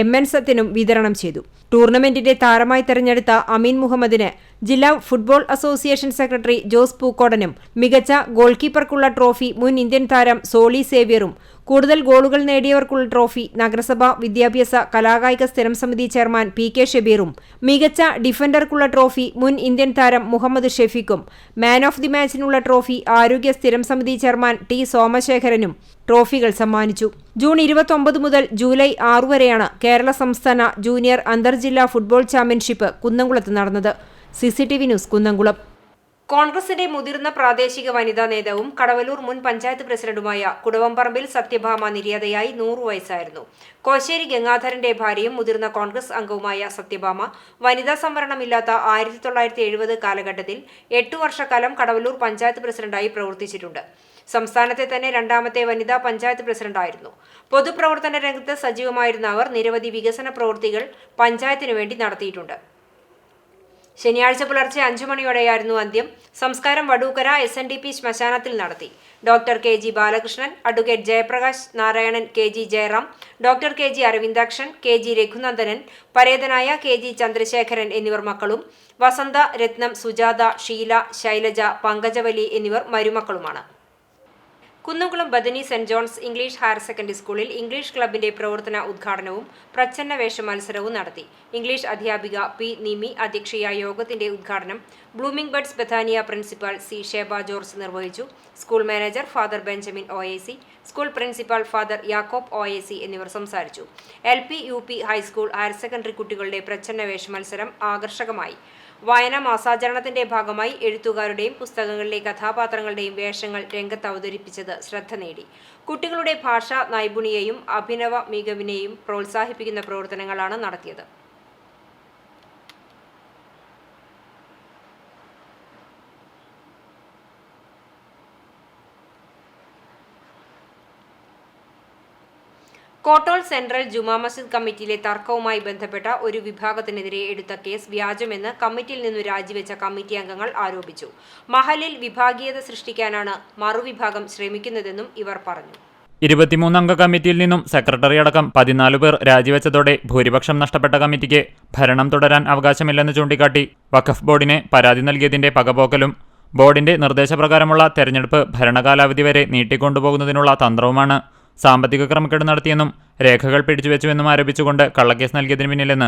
MN സത്യനും വിതരണം ചെയ്തു. ടൂർണമെന്റിന്റെ താരമായി തെരഞ്ഞെടുത്ത അമീൻ മുഹമ്മദിന് ജില്ലാ ഫുട്ബോൾ അസോസിയേഷൻ സെക്രട്ടറി ജോസ് പൂക്കോടനും മികച്ച ഗോൾ കീപ്പർക്കുള്ള ട്രോഫി മുൻ ഇന്ത്യൻ താരം സോളി സേവ്യറും കൂടുതൽ ഗോളുകൾ നേടിയവർക്കുള്ള ട്രോഫി നഗരസഭാ വിദ്യാഭ്യാസ കലാകായിക സ്ഥിരം സമിതി ചെയർമാൻ PK ഷബീറും മികച്ച ഡിഫൻഡർക്കുള്ള ട്രോഫി മുൻ ഇന്ത്യൻ താരം മുഹമ്മദ് ഷെഫീഖും മാൻ ഓഫ് ദി മാച്ചിനുള്ള ട്രോഫി ആരോഗ്യ സ്ഥിരം സമിതി ചെയർമാൻ T സോമശേഖരനും ട്രോഫികൾ സമ്മാനിച്ചു. ജൂൺ 29 മുതൽ ജൂലൈ 6 വരെയാണ് കേരള സംസ്ഥാന ജൂനിയർ അന്തർജില്ലാ ഫുട്ബോൾ ചാമ്പ്യൻഷിപ്പ് കുന്നംകുളത്ത് നടന്നത്. CCTV news Kunnamkulam. കോൺഗ്രസിന്റെ മുതിർന്ന പ്രാദേശിക വനിതാ നേതാവും കടവലൂർ മുൻ പഞ്ചായത്ത് പ്രസിഡന്റുമായ കുടവംപറമ്പിൽ സത്യഭാമ നിര്യാതയായി 100 വയസ്സായിരുന്നു. കോശ്ശേരി ഗംഗാധരന്റെ ഭാര്യയും മുതിർന്ന കോൺഗ്രസ് അംഗവുമായ സത്യഭാമ വനിതാ സംവരണമില്ലാത്ത 1970 കാലഘട്ടത്തിൽ 8 വർഷക്കാലം കടവലൂർ പഞ്ചായത്ത് പ്രസിഡന്റായി പ്രവർത്തിച്ചിട്ടുണ്ട്. സംസ്ഥാനത്തെ തന്നെ 2ാമത്തെ വനിതാ പഞ്ചായത്ത് പ്രസിഡന്റായിരുന്നു. പൊതുപ്രവർത്തന രംഗത്ത് സജീവമായിരുന്ന അവർ നിരവധി വികസന പ്രവൃത്തികൾ പഞ്ചായത്തിനു വേണ്ടി നടത്തിയിട്ടുണ്ട്. ശനിയാഴ്ച പുലർച്ചെ 5 മണിയോടെയായിരുന്നു അന്ത്യം. സംസ്കാരം വടൂക്കര SNDP ശ്മശാനത്തിൽ നടത്തി. Doctor KG Balakrishnan, advocate Jayaprakash Narayanan, KG Jayaram, doctor KG Aravindakshan, KG Raghunandanan, പരേതനായ KG ചന്ദ്രശേഖരൻ എന്നിവർ മക്കളും, വസന്ത, രത്നം, സുജാത, ഷീല, ശൈലജ, പങ്കജവലി എന്നിവർ മരുമക്കളുമാണ്. Kunnamkulam Bethany Saint John's English higher secondary സ്കൂളിൽ ഇംഗ്ലീഷ് ക്ലബിന്റെ പ്രവർത്തന ഉദ്ഘാടനവും പ്രച്ഛന്നവേഷ മത്സരവും നടത്തി. ഇംഗ്ലീഷ് അധ്യാപിക P നിമി അധ്യക്ഷയായ യോഗത്തിന്റെ ഉദ്ഘാടനം blooming buds Bethania principal C Sheba George നിർവഹിച്ചു. School manager father Benjamin OAC, school principal father Yakob OAC എന്നിവർ സംസാരിച്ചു. LP, UP, high school, higher secondary കുട്ടികളുടെ പ്രച്ഛന്നവേഷ മത്സരം ആകർഷകമായി. വായനാ മാസാചരണത്തിന്റെ ഭാഗമായി എഴുത്തുകാരുടെയും പുസ്തകങ്ങളിലെ കഥാപാത്രങ്ങളുടെയും വേഷങ്ങൾ രംഗത്ത് അവതരിപ്പിച്ചത് ശ്രദ്ധ നേടി. കുട്ടികളുടെ ഭാഷാ നൈപുണ്യയും അഭിനവ മികവിനെയും പ്രോത്സാഹിപ്പിക്കുന്ന പ്രവർത്തനങ്ങളാണ് നടത്തിയത്. കോട്ടോൾ സെൻട്രൽ ജുമാ മസ്ജിദ് കമ്മിറ്റിയിലെ തർക്കവുമായി ബന്ധപ്പെട്ട ഒരു വിഭാഗത്തിനെതിരെ എടുത്ത കേസ് വ്യാജമെന്ന് കമ്മിറ്റിയിൽ നിന്നു രാജിവെച്ച കമ്മിറ്റി അംഗങ്ങൾ ആരോപിച്ചു. മഹലിൽ വിഭാഗീയത സൃഷ്ടിക്കാനാണ് മറുവിഭാഗം ശ്രമിക്കുന്നതെന്നും ഇവർ പറഞ്ഞു. 23-അംഗ കമ്മിറ്റിയിൽ നിന്നും സെക്രട്ടറി അടക്കം 14 പേർ രാജിവെച്ചതോടെ ഭൂരിപക്ഷം നഷ്ടപ്പെട്ട കമ്മിറ്റിക്ക് ഭരണം തുടരാൻ അവകാശമില്ലെന്ന് ചൂണ്ടിക്കാട്ടി വഖഫ് ബോർഡിന് പരാതി നൽകിയതിന്റെ പകപോക്കലും ബോർഡിന്റെ നിർദ്ദേശപ്രകാരമുള്ള തെരഞ്ഞെടുപ്പ് ഭരണകാലാവധി വരെ നീട്ടിക്കൊണ്ടുപോകുന്നതിനുള്ള തന്ത്രവുമാണ് സാമ്പത്തിക ക്രമക്കേട് നടത്തിയെന്നും രേഖകൾ പിടിച്ചുവെച്ചുവെന്നും ആരോപിച്ചുകൊണ്ട് കള്ളക്കേസ് നൽകിയതിനു പിന്നിലെന്ന്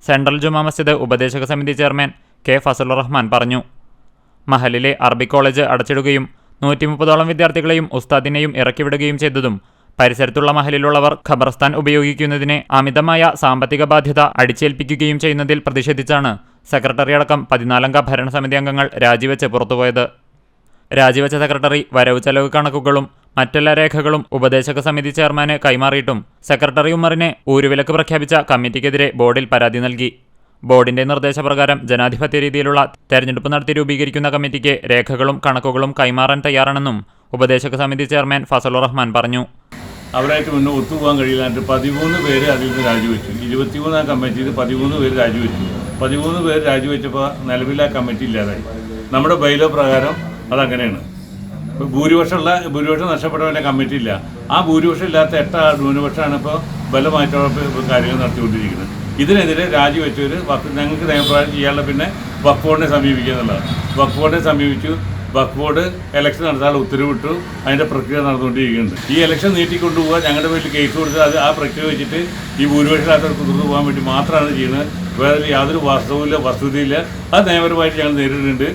സെൻട്രൽ ജുമാ മസ്ജിദ് ഉപദേശക സമിതി ചെയർമാൻ K ഫസലുർ റഹ്മാൻ പറഞ്ഞു. മഹലിലെ അറബിക് കോളേജ് അടച്ചിടുകയും 130ഓളം വിദ്യാർത്ഥികളെയും ഉസ്താദിനെയും ഇറക്കിവിടുകയും ചെയ്തതും പരിസരത്തുള്ള മഹലിലുള്ളവർ ഖബർസ്ഥാൻ ഉപയോഗിക്കുന്നതിന് അമിതമായ സാമ്പത്തിക ബാധ്യത അടിച്ചേൽപ്പിക്കുകയും ചെയ്യുന്നതിൽ പ്രതിഷേധിച്ചാണ് സെക്രട്ടറി അടക്കം 14-അംഗ ഭരണസമിതി അംഗങ്ങൾ രാജിവെച്ച് പുറത്തുപോയത്. രാജിവെച്ച സെക്രട്ടറി വരവ് ചെലവ് കണക്കുകളും മറ്റെല്ലാ രേഖകളും ഉപദേശക സമിതി ചെയർമാന് കൈമാറിയിട്ടും സെക്രട്ടറി ഉമ്മറിനെ ഊരുവിലക്ക് പ്രഖ്യാപിച്ച കമ്മിറ്റിക്കെതിരെ ബോർഡിൽ പരാതി നൽകി. ബോർഡിന്റെ നിർദ്ദേശപ്രകാരം ജനാധിപത്യ രീതിയിലുള്ള തെരഞ്ഞെടുപ്പ് നടത്തി രൂപീകരിക്കുന്ന കമ്മിറ്റിക്ക് രേഖകളും കണക്കുകളും കൈമാറാൻ തയ്യാറാണെന്നും ഉപദേശക സമിതി ചെയർമാൻ ഫസലുർ റഹ്മാൻ പറഞ്ഞു. അവരായിട്ട് മുന്നേ ഒത്തുപോകാൻ കഴിയില്ലാണ്ട് 13 പേര് അതിൽ നിന്ന് രാജിവെച്ചു. 23-അംഗ കമ്മിറ്റിയിൽ 13 പേര് രാജിവെച്ചു. 13 പേര് രാജിവെച്ചപ്പോൾ നിലവിൽ ആ കമ്മിറ്റി ഇല്ലാതായി. നമ്മുടെ ബൈലോ പ്രകാരം അതങ്ങനെയാണ്. ഭൂരിപക്ഷം നഷ്ടപ്പെട്ടവൻ്റെ കമ്മിറ്റി ഇല്ല. ആ ഭൂരിപക്ഷം ഇല്ലാത്ത 8 ന്യൂനപക്ഷമാണ് ഇപ്പോൾ ബലമായിട്ടുള്ള കാര്യങ്ങൾ നടത്തിക്കൊണ്ടിരിക്കുന്നത്. ഇതിനെതിരെ രാജിവെച്ചവർ ഞങ്ങൾക്ക് നിയമപ്രകാരം ചെയ്യാനുള്ള പിന്നെ വഖഫ് ബോർഡിനെ സമീപിക്കുക എന്നുള്ളതാണ്. വഖഫ് ബോർഡിനെ സമീപിച്ചു. വഖഫ് ബോർഡ് ഇലക്ഷൻ നടത്താനുള്ള ഉത്തരവിട്ടു. അതിൻ്റെ പ്രക്രിയ നടന്നുകൊണ്ടിരിക്കുന്നുണ്ട്. ഈ ഇലക്ഷൻ നീട്ടിക്കൊണ്ടുപോകാൻ ഞങ്ങളുടെ പേരിൽ കേസ് കൊടുത്ത് അത് ആ പ്രക്രിയ വെച്ചിട്ട് ഈ ഭൂരിപക്ഷമില്ലാത്തവർക്ക് തുടർന്നു പോകാൻ വേണ്ടി മാത്രമാണ് ചെയ്യുന്നത്. വേറെ യാതൊരു വാസ്തവമില്ല, വസ്തുതയില്ല. അത് നിയമപരമായിട്ട് ഞങ്ങൾ നേരിടുന്നുണ്ട്.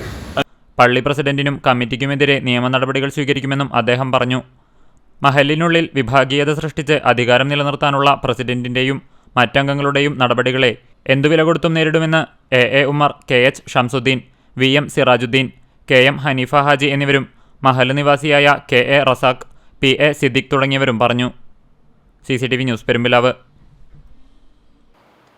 പള്ളി പ്രസിഡന്റിനും കമ്മിറ്റിക്കുമെതിരെ നിയമ നടപടികൾ സ്വീകരിക്കുമെന്നും അദ്ദേഹം പറഞ്ഞു. മഹലിനുള്ളിൽ വിഭാഗീയത സൃഷ്ടിച്ച് അധികാരം നിലനിർത്താനുള്ള പ്രസിഡന്റിന്റെയും മറ്റംഗങ്ങളുടെയും നടപടികളെ എന്തുവില കൊടുത്തും നേരിടുമെന്ന് A Umar, KH Shamsuddin, VM Sirajuddin, KM Haneefa Haji എന്നിവരും മഹൽ നിവാസിയായ KA റസാഖ്, PA സിദ്ദിഖ് തുടങ്ങിയവരും പറഞ്ഞു. CCTV news Perumpilavu.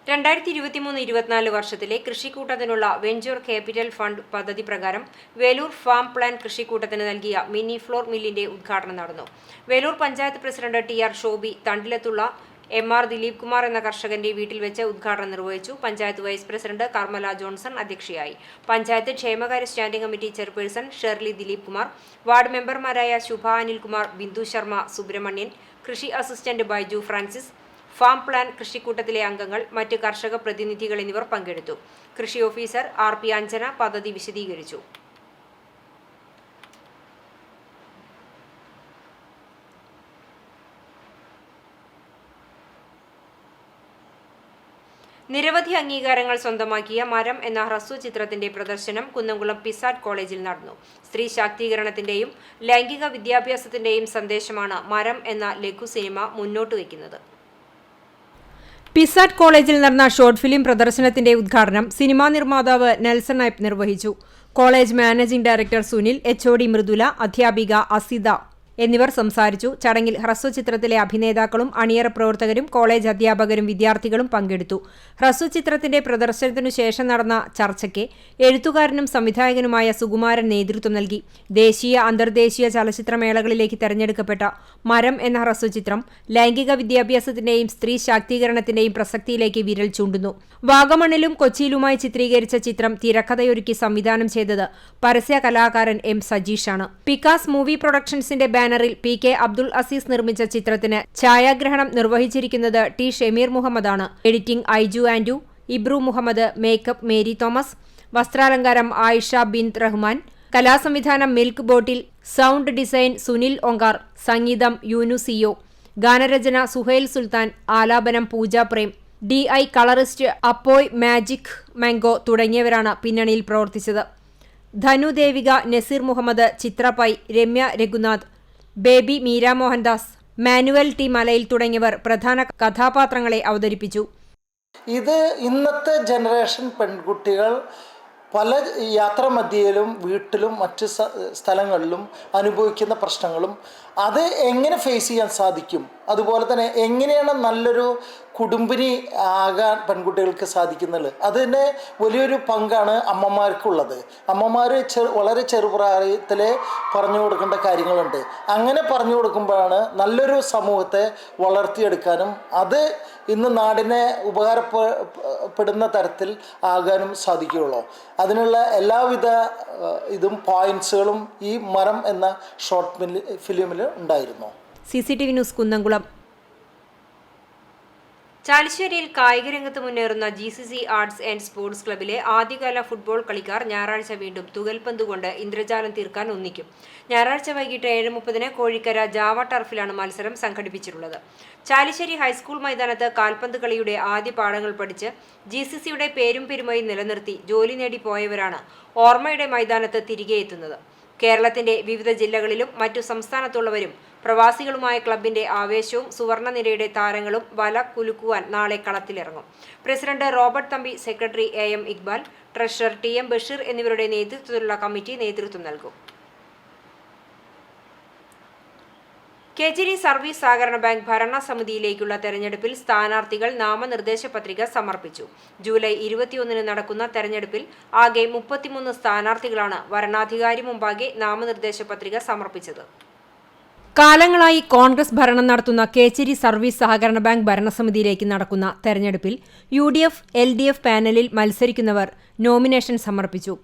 2023-24 വർഷത്തിലെ കൃഷിക്കൂട്ടത്തിനുള്ള വെഞ്ചർ ക്യാപിറ്റൽ ഫണ്ട് പദ്ധതി പ്രകാരം വേലൂർ ഫാം പ്ലാൻ കൃഷിക്കൂട്ടത്തിന് നൽകിയ മിനി ഫ്ലോർ മില്ലിന്റെ ഉദ്ഘാടനം നടന്നു. വേലൂർ പഞ്ചായത്ത് പ്രസിഡന്റ് TR ഷോബി തണ്ടിലത്തുള്ള MR ദിലീപ് കുമാർ എന്ന കർഷകന്റെ വീട്ടിൽ വെച്ച് ഉദ്ഘാടനം നിർവഹിച്ചു. Panchayat vice president Karmela Johnson അധ്യക്ഷയായി. പഞ്ചായത്ത് ക്ഷേമകാര്യ standing committee chairperson Shirley Dileep Kumar, ward മെമ്പർമാരായ ശുഭ അനിൽകുമാർ, ബിന്ദു ശർമ്മ, സുബ്രഹ്മണ്യൻ, കൃഷി assistant Baiju Francis, farm plan കൃഷിക്കൂട്ടത്തിലെ അംഗങ്ങൾ, മറ്റ് കർഷക പ്രതിനിധികൾ എന്നിവർ പങ്കെടുത്തു. കൃഷി ഓഫീസർ RP അഞ്ജന പദ്ധതി വിശദീകരിച്ചു. നിരവധി അംഗീകാരങ്ങൾ സ്വന്തമാക്കിയ മരം എന്ന ഹ്രസ്വ ചിത്രത്തിന്റെ പ്രദർശനം കുന്നംകുളം പിസാറ്റ് കോളേജിൽ നടന്നു. സ്ത്രീ ശാക്തീകരണത്തിന്റെയും ലൈംഗിക വിദ്യാഭ്യാസത്തിന്റെയും സന്ദേശമാണ് മരം എന്ന ലഘു സിനിമ മുന്നോട്ട് വയ്ക്കുന്നത്. പിസാറ്റ് കോളേജിൽ നടന്ന ഷോർട്ട് ഫിലിം പ്രദർശനത്തിന്റെ ഉദ്ഘാടനം സിനിമാ നിർമ്മാതാവ് നെൽസൺ നായപ്പ് നിർവഹിച്ചു. College managing director Sunil, HOD Mridula, അധ്യാപിക അസിത എന്നിവർ സംസാരിച്ചു. ചടങ്ങിൽ ഹ്രസ്വചിത്രത്തിലെ അഭിനേതാക്കളും അണിയറ പ്രവർത്തകരും കോളേജ് അധ്യാപകരും വിദ്യാർത്ഥികളും പങ്കെടുത്തു. ഹ്രസ്വചിത്രത്തിന്റെ പ്രദർശനത്തിനു ശേഷം നടന്ന ചർച്ചയ്ക്ക് എഴുത്തുകാരനും സംവിധായകനുമായ സുകുമാരൻ നേതൃത്വം നൽകി. ദേശീയ അന്തർദേശീയ ചലച്ചിത്രമേളകളിലേക്ക് തെരഞ്ഞെടുക്കപ്പെട്ട മരം എന്ന ഹ്രസ്വചിത്രം ലൈംഗിക വിദ്യാഭ്യാസത്തിന്റെയും സ്ത്രീ ശാക്തീകരണത്തിന്റെയും പ്രസക്തിയിലേക്ക് വിരൽ ചൂണ്ടുന്നു. വാഗമണ്ണിലും കൊച്ചിയിലുമായി ചിത്രീകരിച്ച ചിത്രം തിരക്കഥയൊരുക്കി സംവിധാനം ചെയ്തത് പരസ്യ കലാകാരൻ M സജീഷാണ്. പിക്കാസ് മൂവി പ്രൊഡക്ഷൻസിന്റെ ബാനറിൽ PK അബ്ദുൾ അസീസ് നിർമ്മിച്ച ചിത്രത്തിന് ഛായാഗ്രഹണം നിർവഹിച്ചിരിക്കുന്നത് T ഷമീർ മുഹമ്മദാണ്. Editing Aiju Andu, Ibru Muhammad, makeup Mary Thomas, വസ്ത്രാലങ്കാരം ആയിഷ ബിന്ത് റഹ്മാൻ, കലാസംവിധാനം milk bottle, sound design Sunil Onkar, സംഗീതം യൂനുസിയോ, ഗാനരചന സുഹൈൽ സുൽത്താൻ, ആലാപനം Pooja Prem, DI colourist Appoy magic mango തുടങ്ങിയവരാണ് പിന്നണിയിൽ പ്രവർത്തിച്ചത്. Dhanu Devika, Naseer Muhammad, Chithra Pai, Ramya Raghunath, Baby Meera Mohandas, Manuel T Malayil തുടങ്ങിയവർ പ്രധാന കഥാപാത്രങ്ങളെ അവതരിപ്പിച്ചു. ഇത് ഇന്നത്തെ ജനറേഷൻ പെൺകുട്ടികൾ പല യാത്രാമധ്യയിലും വീട്ടിലും മറ്റ് സ്ഥലങ്ങളിലും അനുഭവിക്കുന്ന പ്രശ്നങ്ങളും അത് എങ്ങനെ ഫേസ് ചെയ്യാൻ സാധിക്കും, അതുപോലെ തന്നെ എങ്ങനെയാണ് നല്ലൊരു കുടുംബിനി ആകാൻ പെൺകുട്ടികൾക്ക് സാധിക്കുന്നത്, അതിന് വലിയൊരു പങ്കാണ് അമ്മമാർക്കുള്ളത്. അമ്മമാർ വളരെ ചെറുപ്രായത്തിൽ പറഞ്ഞു കൊടുക്കേണ്ട കാര്യങ്ങളുണ്ട്. അങ്ങനെ പറഞ്ഞു കൊടുക്കുമ്പോഴാണ് നല്ലൊരു സമൂഹത്തെ വളർത്തിയെടുക്കാനും അത് ഇന്ന് നാടിനെ ഉപകാരപ്പെടുന്ന തരത്തിൽ ആകാനും സാധിക്കുകയുള്ളൂ. അതിനുള്ള എല്ലാവിധ പോയിന്റ്സുകളും ഈ മരം എന്ന ഷോർട്ട് ഫിലിമിൽ ഉണ്ടായിരുന്നു. CCTV news Kunnamkulam. ചാലിശ്ശേരിയിൽ കായികരംഗത്ത് മുന്നേറുന്ന GCC ആർട്സ് ആൻഡ് സ്പോർട്സ് ക്ലബിലെ ആദ്യകാല ഫുട്ബോൾ കളിക്കാർ ഞായറാഴ്ച വീണ്ടും തുകൽപന്ത് കൊണ്ട് ഇന്ദ്രജാലം തീർക്കാൻ ഒന്നിക്കും. ഞായറാഴ്ച വൈകിട്ട് 7:30 കോഴിക്കര ജാവ ടർഫിലാണ് മത്സരം സംഘടിപ്പിച്ചിട്ടുള്ളത്. ചാലിശ്ശേരി ഹൈസ്കൂൾ മൈതാനത്ത് കാൽപന്ത് കളിയുടെ ആദ്യ പാഠങ്ങൾ പഠിച്ച് GCCയുടെ പേരും പെരുമയും നിലനിർത്തി ജോലി നേടി പോയവരാണ് ഓർമ്മയുടെ മൈതാനത്ത് തിരികെ എത്തുന്നത്. കേരളത്തിന്റെ വിവിധ ജില്ലകളിലും മറ്റു സംസ്ഥാനത്തുള്ളവരും പ്രവാസികളുമായ ക്ലബിന്റെ ആവേശവും സുവർണനിരയുടെ താരങ്ങളും വല കുലുക്കുവാൻ നാളെ കളത്തിലിറങ്ങും. President Robert Thampi, secretary AM Iqbal, treasurer TM Basheer എന്നിവരുടെ നേതൃത്വത്തിലുള്ള കമ്മിറ്റി നേതൃത്വം നൽകും. കേച്ചേരി സർവീസ് സഹകരണ ബാങ്ക് ഭരണസമിതിയിലേക്കുള്ള തെരഞ്ഞെടുപ്പിൽ സ്ഥാനാർത്ഥികൾ നാമനിർദ്ദേശ പത്രിക സമർപ്പിച്ചു. ജൂലൈ 21 നടക്കുന്ന തെരഞ്ഞെടുപ്പിൽ ആകെ 33 സ്ഥാനാർത്ഥികളാണ് വരണാധികാരി മുമ്പാകെ നാമനിർദ്ദേശ പത്രിക സമർപ്പിച്ചത്. കാലങ്ങളായി കോൺഗ്രസ് ഭരണം നടത്തുന്ന കേച്ചേരി സർവീസ് സഹകരണ ബാങ്ക് ഭരണസമിതിയിലേക്ക് നടക്കുന്ന തെരഞ്ഞെടുപ്പിൽ UDF, LDF പാനലിൽ മത്സരിക്കുന്നവർ നോമിനേഷൻ സമർപ്പിച്ചു.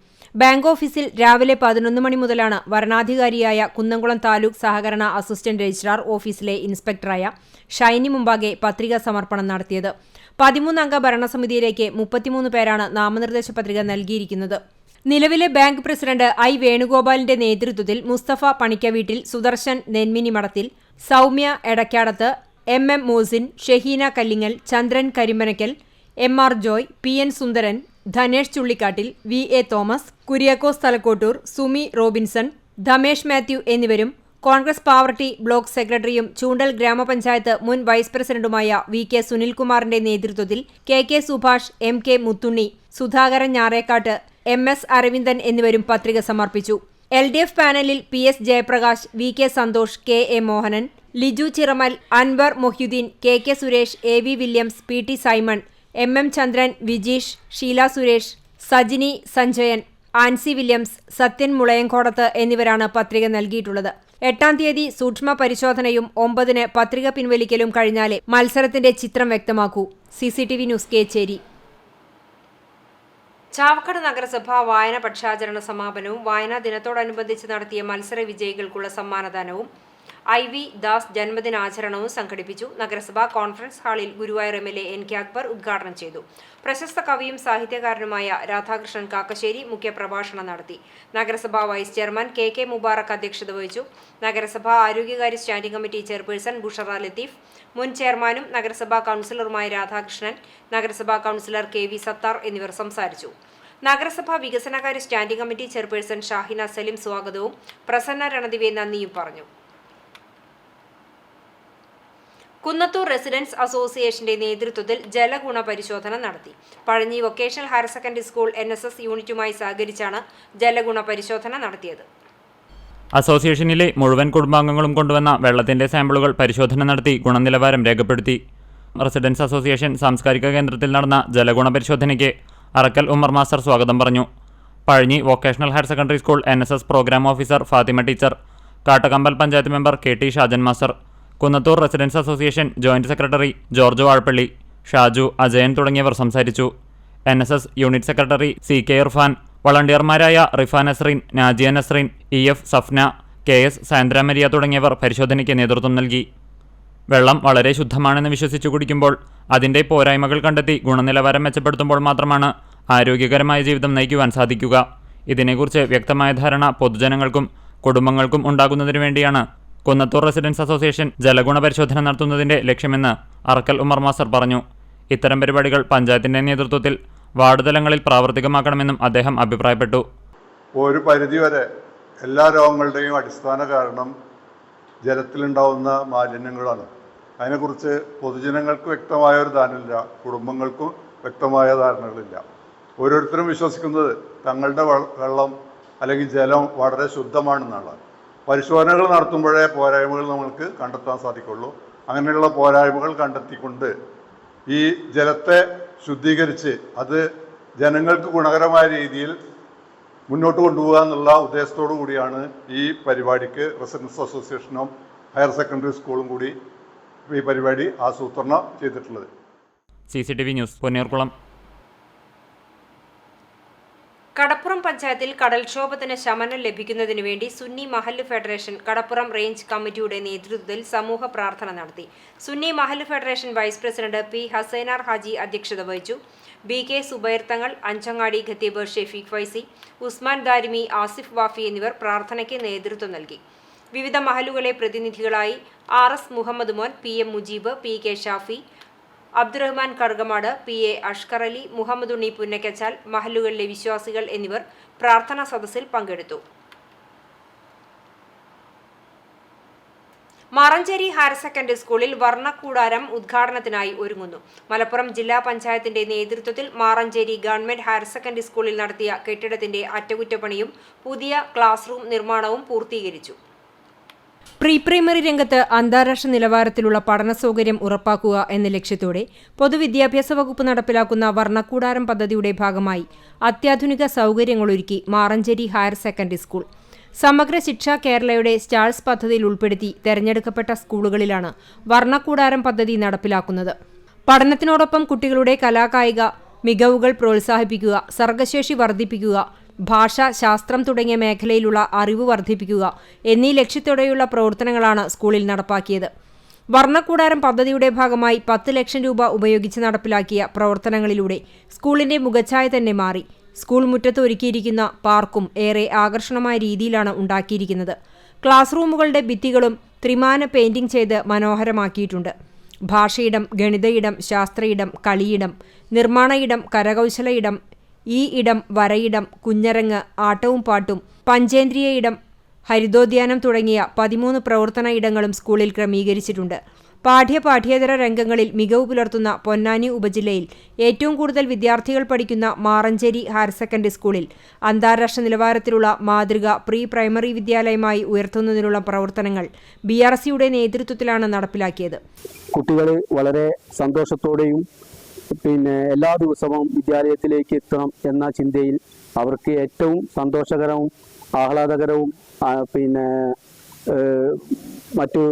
ബാങ്ക് ഓഫീസിൽ രാവിലെ 11 മണി മുതലാണ് വരണാധികാരിയായ കുന്നംകുളം താലൂക്ക് സഹകരണ അസിസ്റ്റന്റ് രജിസ്ട്രാർ ഓഫീസിലെ ഇൻസ്പെക്ടറായ ഷൈനി മുമ്പാകെ പത്രികാ സമർപ്പണം നടത്തിയത്. 13-അംഗ ഭരണസമിതിയിലേക്ക് 33 പേരാണ് നാമനിർദ്ദേശ പത്രിക നൽകിയിരിക്കുന്നത്. നിലവിലെ ബാങ്ക് പ്രസിഡന്റ് ഐ വേണുഗോപാലിന്റെ നേതൃത്വത്തിൽ മുസ്തഫ പണിക്കവീട്ടിൽ, സുദർശൻ നെന്മിനി മഠത്തിൽ, സൗമ്യ എടക്കാടത്ത്, എം മോസിൻ, ഷഹീന കല്ലിങ്ങൽ, ചന്ദ്രൻ കരിമ്പനക്കൽ, MR Joy, PN Sundaran, Dhanesh ചുള്ളിക്കാട്ടിൽ, VA തോമസ്, കുര്യാക്കോസ് തലക്കോട്ടൂർ, സുമി റോബിൻസൺ, ധമേഷ് മാത്യു എന്നിവരും കോൺഗ്രസ് പാവർട്ടി ബ്ലോക്ക് സെക്രട്ടറിയും ചൂണ്ടൽ ഗ്രാമപഞ്ചായത്ത് മുൻ വൈസ് പ്രസിഡന്റുമായ VK സുനിൽകുമാറിന്റെ നേതൃത്വത്തിൽ KK Subhash, MK Muthunni, Sudhakaran ഞാറേക്കാട്ട്, MS Aravindan എന്നിവരും പത്രിക സമർപ്പിച്ചു. LDF പാനലിൽ PS Jayaprakash, VK Santhosh, KA Mohanan, Liju Chiramal, Anwar Mohiyuddin, KK Suresh, AV Williams, PT Simon, MM Chandran, Vijeesh, Sheela Suresh, Sajini Sanjayan, Ancy Williams, Sathyan Mulayankodath എന്നിവരാണ് പത്രിക നൽകിയിട്ടുള്ളത്. 8-ാം തീയതി സൂക്ഷ്മ പരിശോധനയും 9-ന് പത്രിക പിൻവലിക്കലും കഴിഞ്ഞാലേ മത്സരത്തിന്റെ ചിത്രം വ്യക്തമാക്കൂ. CCTV news Kecheri. ചാവക്കാട് നഗരസഭ വായന പക്ഷാചരണ സമാപനവും വായനാ ദിനത്തോടനുബന്ധിച്ച് നടത്തിയ മത്സര വിജയികൾക്കുള്ള സമ്മാനദാനവും IV ദാസ് ജന്മദിനാചരണവും സംഘടിപ്പിച്ചു. നഗരസഭ കോൺഫറൻസ് ഹാളിൽ ഗുരുവായൂർ MLA NK അക്ബർ ഉദ്ഘാടനം ചെയ്തു. പ്രശസ്ത കവിയും സാഹിത്യകാരനുമായ രാധാകൃഷ്ണൻ കാക്കശ്ശേരി മുഖ്യപ്രഭാഷണം നടത്തി. നഗരസഭ വൈസ് ചെയർമാൻ KK മുബാറക് അധ്യക്ഷത വഹിച്ചു. നഗരസഭ ആരോഗ്യകാര്യ standing committee chairperson Bushra Latheef, മുൻ ചെയർമാനും നഗരസഭാ കൗൺസിലറുമായ രാധാകൃഷ്ണൻ, നഗരസഭാ കൗൺസിലർ KV സത്താർ എന്നിവർ സംസാരിച്ചു. നഗരസഭാ വികസനകാര്യ standing committee chairperson Shahina Salim സ്വാഗതവും പ്രസന്ന രണദിവെ നന്ദിയും പറഞ്ഞു. കുന്നത്തൂർ റെസിഡൻസ് അസോസിയേഷന്റെ നേതൃത്വത്തിൽ ജലഗുണ പരിശോധന നടത്തി. Pazhanji vocational higher secondary school NSS യൂണിറ്റുമായി സഹകരിച്ചാണ് ജലഗുണ പരിശോധന നടത്തിയത്. അസോസിയേഷനിലെ മുഴുവൻ കുടുംബാംഗങ്ങളും കൊണ്ടുവന്ന വെള്ളത്തിന്റെ സാമ്പിളുകൾ പരിശോധന നടത്തി ഗുണനിലവാരം രേഖപ്പെടുത്തി. റെസിഡൻസ് അസോസിയേഷൻ സാംസ്കാരിക കേന്ദ്രത്തിൽ നടന്ന ജലഗുണ പരിശോധനയ്ക്ക് അറക്കൽ ഉമ്മർ മാസ്റ്റർ സ്വാഗതം പറഞ്ഞു. Pazhanji vocational higher secondary school NSS program officer Fathima teacher, Kattakampal panchayat member KT Shajan master, Kunnathur residence association joint secretary George Vazhappally, Shaju, Ajayan തുടങ്ങിയവർ സംസാരിച്ചു. NSS unit secretary CK Irfan, വളണ്ടിയർമാരായ Rifan Nasreen, Najiya Nasreen, EF Safna, KS Sandra Maria തുടങ്ങിയവർ പരിശോധനയ്ക്ക് നേതൃത്വം നൽകി. വെള്ളം വളരെ ശുദ്ധമാണെന്ന് വിശ്വസിച്ചു കുടിക്കുമ്പോൾ അതിൻ്റെ പോരായ്മകൾ കണ്ടെത്തി ഗുണനിലവാരം മെച്ചപ്പെടുത്തുമ്പോൾ മാത്രമാണ് ആരോഗ്യകരമായ ജീവിതം നയിക്കുവാൻ സാധിക്കുക. ഇതിനെക്കുറിച്ച് വ്യക്തമായ ധാരണ പൊതുജനങ്ങൾക്കും കുടുംബങ്ങൾക്കും ഉണ്ടാകുന്നതിനു വേണ്ടിയാണ് കുന്നത്തൂർ റെസിഡൻസ് അസോസിയേഷൻ ജലഗുണ പരിശോധന നടത്തുന്നതിന്റെ ലക്ഷ്യമെന്ന് അറക്കൽ ഉമ്മർ മാസ്റ്റർ പറഞ്ഞു. ഇത്തരം പരിപാടികൾ പഞ്ചായത്തിന്റെ നേതൃത്വത്തിൽ വാർഡ് തലങ്ങളിൽ പ്രാവർത്തികമാക്കണമെന്നും അദ്ദേഹം അഭിപ്രായപ്പെട്ടു. ഒരു പരിധിവരെ എല്ലാ രോഗങ്ങളുടെയും അടിസ്ഥാന കാരണം ജലത്തിലുണ്ടാവുന്ന മാലിന്യങ്ങളാണ്. അതിനെക്കുറിച്ച് പൊതുജനങ്ങൾക്ക് വ്യക്തമായ ഒരു ധാരണയില്ല, കുടുംബങ്ങൾക്കും വ്യക്തമായ ധാരണകളില്ല. ഓരോരുത്തരും വിശ്വസിക്കുന്നത് തങ്ങളുടെ വെള്ളം അല്ലെങ്കിൽ ജലം വളരെ ശുദ്ധമാണെന്നാണ്. പരിശോധനകൾ നടത്തുമ്പോഴേ പോരായ്മകൾ നമ്മൾക്ക് കണ്ടെത്താൻ സാധിക്കുള്ളൂ. അങ്ങനെയുള്ള പോരായ്മകൾ കണ്ടെത്തിക്കൊണ്ട് ഈ ജലത്തെ ശുദ്ധീകരിച്ച് അത് ജനങ്ങൾക്ക് ഗുണകരമായ രീതിയിൽ മുന്നോട്ട് കൊണ്ടുപോകുക എന്നുള്ള ഉദ്ദേശത്തോടു കൂടിയാണ് ഈ പരിപാടിക്ക് റെസിഡൻസ് അസോസിയേഷനും ഹയർ സെക്കൻഡറി സ്കൂളും കൂടി ഈ പരിപാടി ആസൂത്രണം ചെയ്തിട്ടുള്ളത്. CCTV news Ponniyoorkulam. കടപ്പുറം പഞ്ചായത്തിൽ കടൽക്ഷോഭത്തിന് ശമനം ലഭിക്കുന്നതിനു വേണ്ടി സുന്നി മഹല്ല് ഫെഡറേഷൻ കടപ്പുറം റേഞ്ച് കമ്മിറ്റിയുടെ നേതൃത്വത്തിൽ സമൂഹ പ്രാർത്ഥന നടത്തി. സുന്നി മഹല്ല് federation vice president P. Hasainar Haji അധ്യക്ഷത വഹിച്ചു. BK സുബൈർ തങ്ങൾ, അഞ്ചങ്ങാടി ഖത്തീബ് ഷെഫീഖ് ഫൈസി, ഉസ്മാൻ ദാരിമി, ആസിഫ് വാഫി എന്നിവർ പ്രാർത്ഥനയ്ക്ക് നേതൃത്വം നൽകി. വിവിധ മഹലുകളെ പ്രതിനിധികളായി RS മുഹമ്മദ് മോൻ, PM Mujeeb, PK Shafi, Abdurahman കർഗമാട്, PA Ashkar Ali, Muhammad ഉണ്ണി പുന്നക്കച്ചാൽ, മഹല്ലുകളിലെ വിശ്വാസികൾ എന്നിവർ പ്രാർത്ഥനാ സദസ്സിൽ പങ്കെടുത്തു. മാറഞ്ചേരി ഹയർ സെക്കൻഡറി സ്കൂളിൽ വർണ്ണക്കൂടാരം ഉദ്ഘാടനത്തിനായി ഒരുങ്ങുന്നു. മലപ്പുറം ജില്ലാ പഞ്ചായത്തിന്റെ നേതൃത്വത്തിൽ മാറഞ്ചേരി ഗവൺമെന്റ് ഹയർ സെക്കൻഡറി സ്കൂളിൽ നടത്തിയ കെട്ടിടത്തിന്റെ അറ്റകുറ്റപ്പണിയും പുതിയ ക്ലാസ് റൂം നിർമ്മാണവും പൂർത്തീകരിച്ചു. പ്രീ പ്രൈമറി രംഗത്ത് അന്താരാഷ്ട്ര നിലവാരത്തിലുള്ള പഠന സൗകര്യം ഉറപ്പാക്കുക എന്ന ലക്ഷ്യത്തോടെ പൊതുവിദ്യാഭ്യാസ വകുപ്പ് നടപ്പിലാക്കുന്ന വർണ്ണക്കൂടാരം പദ്ധതിയുടെ ഭാഗമായി അത്യാധുനിക സൗകര്യങ്ങളൊരുക്കി മാറഞ്ചേരി ഹയർ സെക്കൻഡറി സ്കൂൾ. സമഗ്ര ശിക്ഷ കേരളയുടെ സ്റ്റാൾസ് പദ്ധതിയിൽ ഉൾപ്പെടുത്തി തെരഞ്ഞെടുക്കപ്പെട്ട സ്കൂളുകളിലാണ് വർണ്ണക്കൂടാരം പദ്ധതി നടപ്പിലാക്കുന്നത്. പഠനത്തിനോടൊപ്പം കുട്ടികളുടെ കലാകായിക മികവുകൾ പ്രോത്സാഹിപ്പിക്കുക, സർഗശേഷി വർദ്ധിപ്പിക്കുക, ഭാഷ, ശാസ്ത്രം തുടങ്ങിയ മേഖലയിലുള്ള അറിവ് വർദ്ധിപ്പിക്കുക എന്നീ ലക്ഷ്യത്തോടെയുള്ള പ്രവർത്തനങ്ങളാണ് സ്കൂളിൽ നടപ്പാക്കിയത്. വർണ്ണക്കൂടാരം പദ്ധതിയുടെ ഭാഗമായി 10 ലക്ഷം രൂപ ഉപയോഗിച്ച് നടപ്പിലാക്കിയ പ്രവർത്തനങ്ങളിലൂടെ സ്കൂളിന്റെ മുഖച്ഛായ തന്നെ മാറി. സ്കൂൾ മുറ്റത്ത് ഒരുക്കിയിരിക്കുന്ന പാർക്കും ഏറെ ആകർഷണമായ രീതിയിലാണ് ഉണ്ടാക്കിയിരിക്കുന്നത്. ക്ലാസ് റൂമുകളുടെ ഭിത്തികളും ത്രിമാന പെയിന്റിംഗ് ചെയ്ത് മനോഹരമാക്കിയിട്ടുണ്ട്. ഭാഷയിടം, ഗണിതയിടം, ശാസ്ത്രയിടം, കളിയിടം, നിർമ്മാണ ഇടം, കരകൗശല ഇടം, ഈ ഇടം, വരയിടം, കുഞ്ഞരങ്ങ്, ആട്ടവും പാട്ടും, പഞ്ചേന്ദ്രിയ ഇടം, ഹരിതോദ്യാനം തുടങ്ങിയ 13 പ്രവർത്തന ഇടങ്ങളും സ്കൂളിൽ ക്രമീകരിച്ചിട്ടുണ്ട്. പാഠ്യേതര രംഗങ്ങളിൽ മികവ് പുലർത്തുന്ന പൊന്നാനി ഉപജില്ലയിൽ ഏറ്റവും കൂടുതൽ വിദ്യാർത്ഥികൾ പഠിക്കുന്ന മാറഞ്ചേരി ഹയർ സെക്കൻഡറി സ്കൂളിൽ അന്താരാഷ്ട്ര നിലവാരത്തിലുള്ള മാതൃക പ്രീ പ്രൈമറി വിദ്യാലയമായി ഉയർത്തുന്നതിനുള്ള പ്രവർത്തനങ്ങൾ BRCയുടെ നേതൃത്വത്തിലാണ് നടപ്പിലാക്കിയത്. കുട്ടികൾ വളരെ സന്തോഷത്തോടെയും എല്ലാ ദിവസവും വിദ്യാലയത്തിലേക്ക് എത്തണം എന്ന ചിന്തയിൽ അവർക്ക് ഏറ്റവും സന്തോഷകരവും ആഹ്ലാദകരവും മറ്റു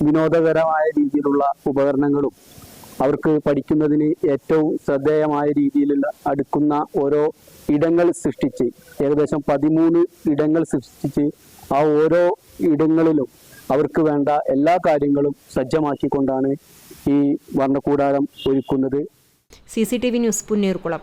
വിനോദകരമായ രീതിയിലുള്ള ഉപകരണങ്ങളും അവർക്ക് പഠിക്കുന്നതിന് ഏറ്റവും ശ്രദ്ധേയമായ രീതിയിലുള്ള അടുക്കുന്ന ഓരോ ഇടങ്ങൾ സൃഷ്ടിച്ച് ഏകദേശം 13 ഇടങ്ങൾ സൃഷ്ടിച്ച് ആ ഓരോ ഇടങ്ങളിലും അവർക്ക് വേണ്ട എല്ലാ കാര്യങ്ങളും സജ്ജമാക്കിക്കൊണ്ടാണ് ഈ വർണ്ണക്കൂടാരം ഒരുക്കുന്നത്. CCTV news Punnerkulam.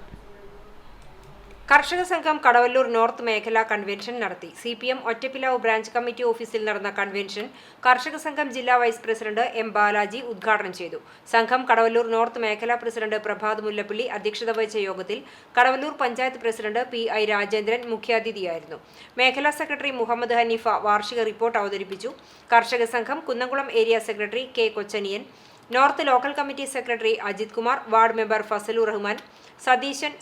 കർഷക സംഘം കടവല്ലൂർ നോർത്ത് മേഖലാ കൺവെൻഷൻ നടത്തി. CPM ഒറ്റപ്പിലാവ് ബ്രാഞ്ച് കമ്മിറ്റി ഓഫീസിൽ നടന്ന കൺവെൻഷൻ കർഷക സംഘം ജില്ലാ വൈസ് പ്രസിഡന്റ് M. ബാലാജി ഉദ്ഘാടനം ചെയ്തു. സംഘം കടവല്ലൂർ നോർത്ത് മേഖലാ പ്രസിഡന്റ് പ്രഭാത് മുല്ലപ്പള്ളി അധ്യക്ഷത വഹിച്ച യോഗത്തിൽ കടവല്ലൂർ പഞ്ചായത്ത് പ്രസിഡന്റ് P.I. രാജേന്ദ്രൻ മുഖ്യാതിഥിയായിരുന്നു. മേഖലാ സെക്രട്ടറി മുഹമ്മദ് ഹനീഫ വാർഷിക റിപ്പോർട്ട് അവതരിപ്പിച്ചു. കർഷക സംഘം Kunnamkulam area secretary K. Kochaniyan, north local committee secretary Ajith Kumar, ward member Fazalur Rahman,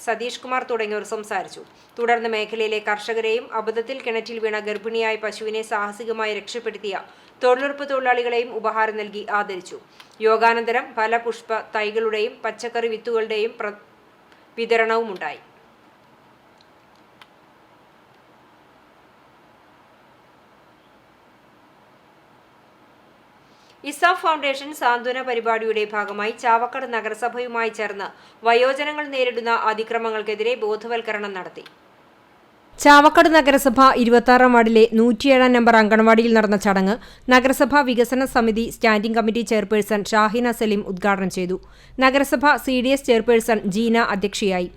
Satheesh Kumar തുടങ്ങിയവർ സംസാരിച്ചു. തുടർന്ന് മേഖലയിലെ കർഷകരെയും അബദ്ധത്തിൽ കിണറ്റിൽ വീണ ഗർഭിണിയായ പശുവിനെ സാഹസികമായി രക്ഷപ്പെടുത്തിയ തൊഴിലുറപ്പ് തൊഴിലാളികളെയും ഉപഹാരം നൽകി ആദരിച്ചു. യോഗാനന്തരം ഫലപുഷ്പ തൈകളുടെയും പച്ചക്കറി വിത്തുകളുടെയും വിതരണവുമുണ്ടായി. ഇസാഫ് ഫൗണ്ടേഷൻ സാന്ത്വന പരിപാടിയുടെ ഭാഗമായി ചാവക്കാട് നഗരസഭയുമായി ചേർന്ന് വയോജനങ്ങൾ നേരിടുന്ന അതിക്രമങ്ങൾക്കെതിരെ ബോധവൽക്കരണം നടത്തി. ചാവക്കാട് നഗരസഭ 26-ാം വാർഡിലെ 107-ാം നമ്പർ അങ്കണവാടിയിൽ നടന്ന ചടങ്ങ് നഗരസഭാ വികസന സമിതി standing committee chairperson Shahina Saleem ഉദ്ഘാടനം ചെയ്തു. നഗരസഭ CDS ചെയർപേഴ്സൺ ജീന അധ്യക്ഷയായി.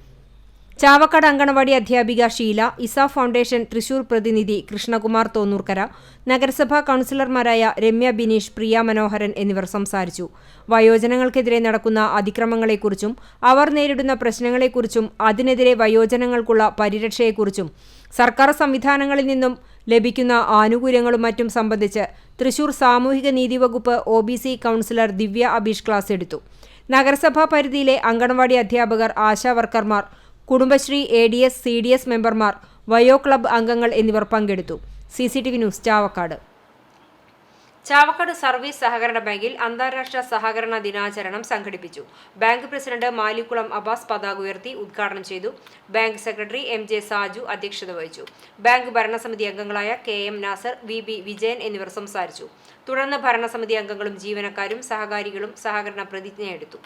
ചാവക്കാട് അങ്കണവാടി അധ്യാപിക ഷീല, ഇസാഫ് ഫൗണ്ടേഷൻ തൃശൂർ പ്രതിനിധി കൃഷ്ണകുമാർ തോന്നൂർക്കര, നഗരസഭാ കൗൺസിലർമാരായ രമ്യ ബിനീഷ്, പ്രിയ മനോഹരൻ എന്നിവർ സംസാരിച്ചു. വയോജനങ്ങൾക്കെതിരെ നടക്കുന്ന അതിക്രമങ്ങളെക്കുറിച്ചും അവർ നേരിടുന്ന പ്രശ്നങ്ങളെക്കുറിച്ചും അതിനെതിരെ വയോജനങ്ങൾക്കുള്ള പരിരക്ഷയെക്കുറിച്ചും സർക്കാർ സംവിധാനങ്ങളിൽ നിന്നും ലഭിക്കുന്ന ആനുകൂല്യങ്ങളും മറ്റും സംബന്ധിച്ച് തൃശൂർ സാമൂഹിക നീതി വകുപ്പ് OBC കൗൺസിലർ ദിവ്യ അബീഷ് ക്ലാസ് എടുത്തു. നഗരസഭാ പരിധിയിലെ അങ്കണവാടി അധ്യാപകർ, ആശാവർക്കർമാർ, കുടുംബശ്രീ, ADS, CDS മെമ്പർമാർ, വയോ ക്ലബ്ബ് അംഗങ്ങൾ എന്നിവർ പങ്കെടുത്തു. CCTV news Chavakkad. Chavakkad service സഹകരണ ബാങ്കിൽ അന്താരാഷ്ട്ര സഹകരണ ദിനാചരണം സംഘടിപ്പിച്ചു. ബാങ്ക് പ്രസിഡന്റ് മാലിക്കുളം അബ്ബാസ് പതാക ഉയർത്തി ഉദ്ഘാടനം ചെയ്തു. ബാങ്ക് സെക്രട്ടറി MJ സാജു അധ്യക്ഷത വഹിച്ചു. ബാങ്ക് ഭരണസമിതി അംഗങ്ങളായ KM നാസർ, VB വിജയൻ എന്നിവർ സംസാരിച്ചു. തുടർന്ന് ഭരണസമിതി അംഗങ്ങളും ജീവനക്കാരും സഹകാരികളും സഹകരണ പ്രതിജ്ഞയെടുത്തു.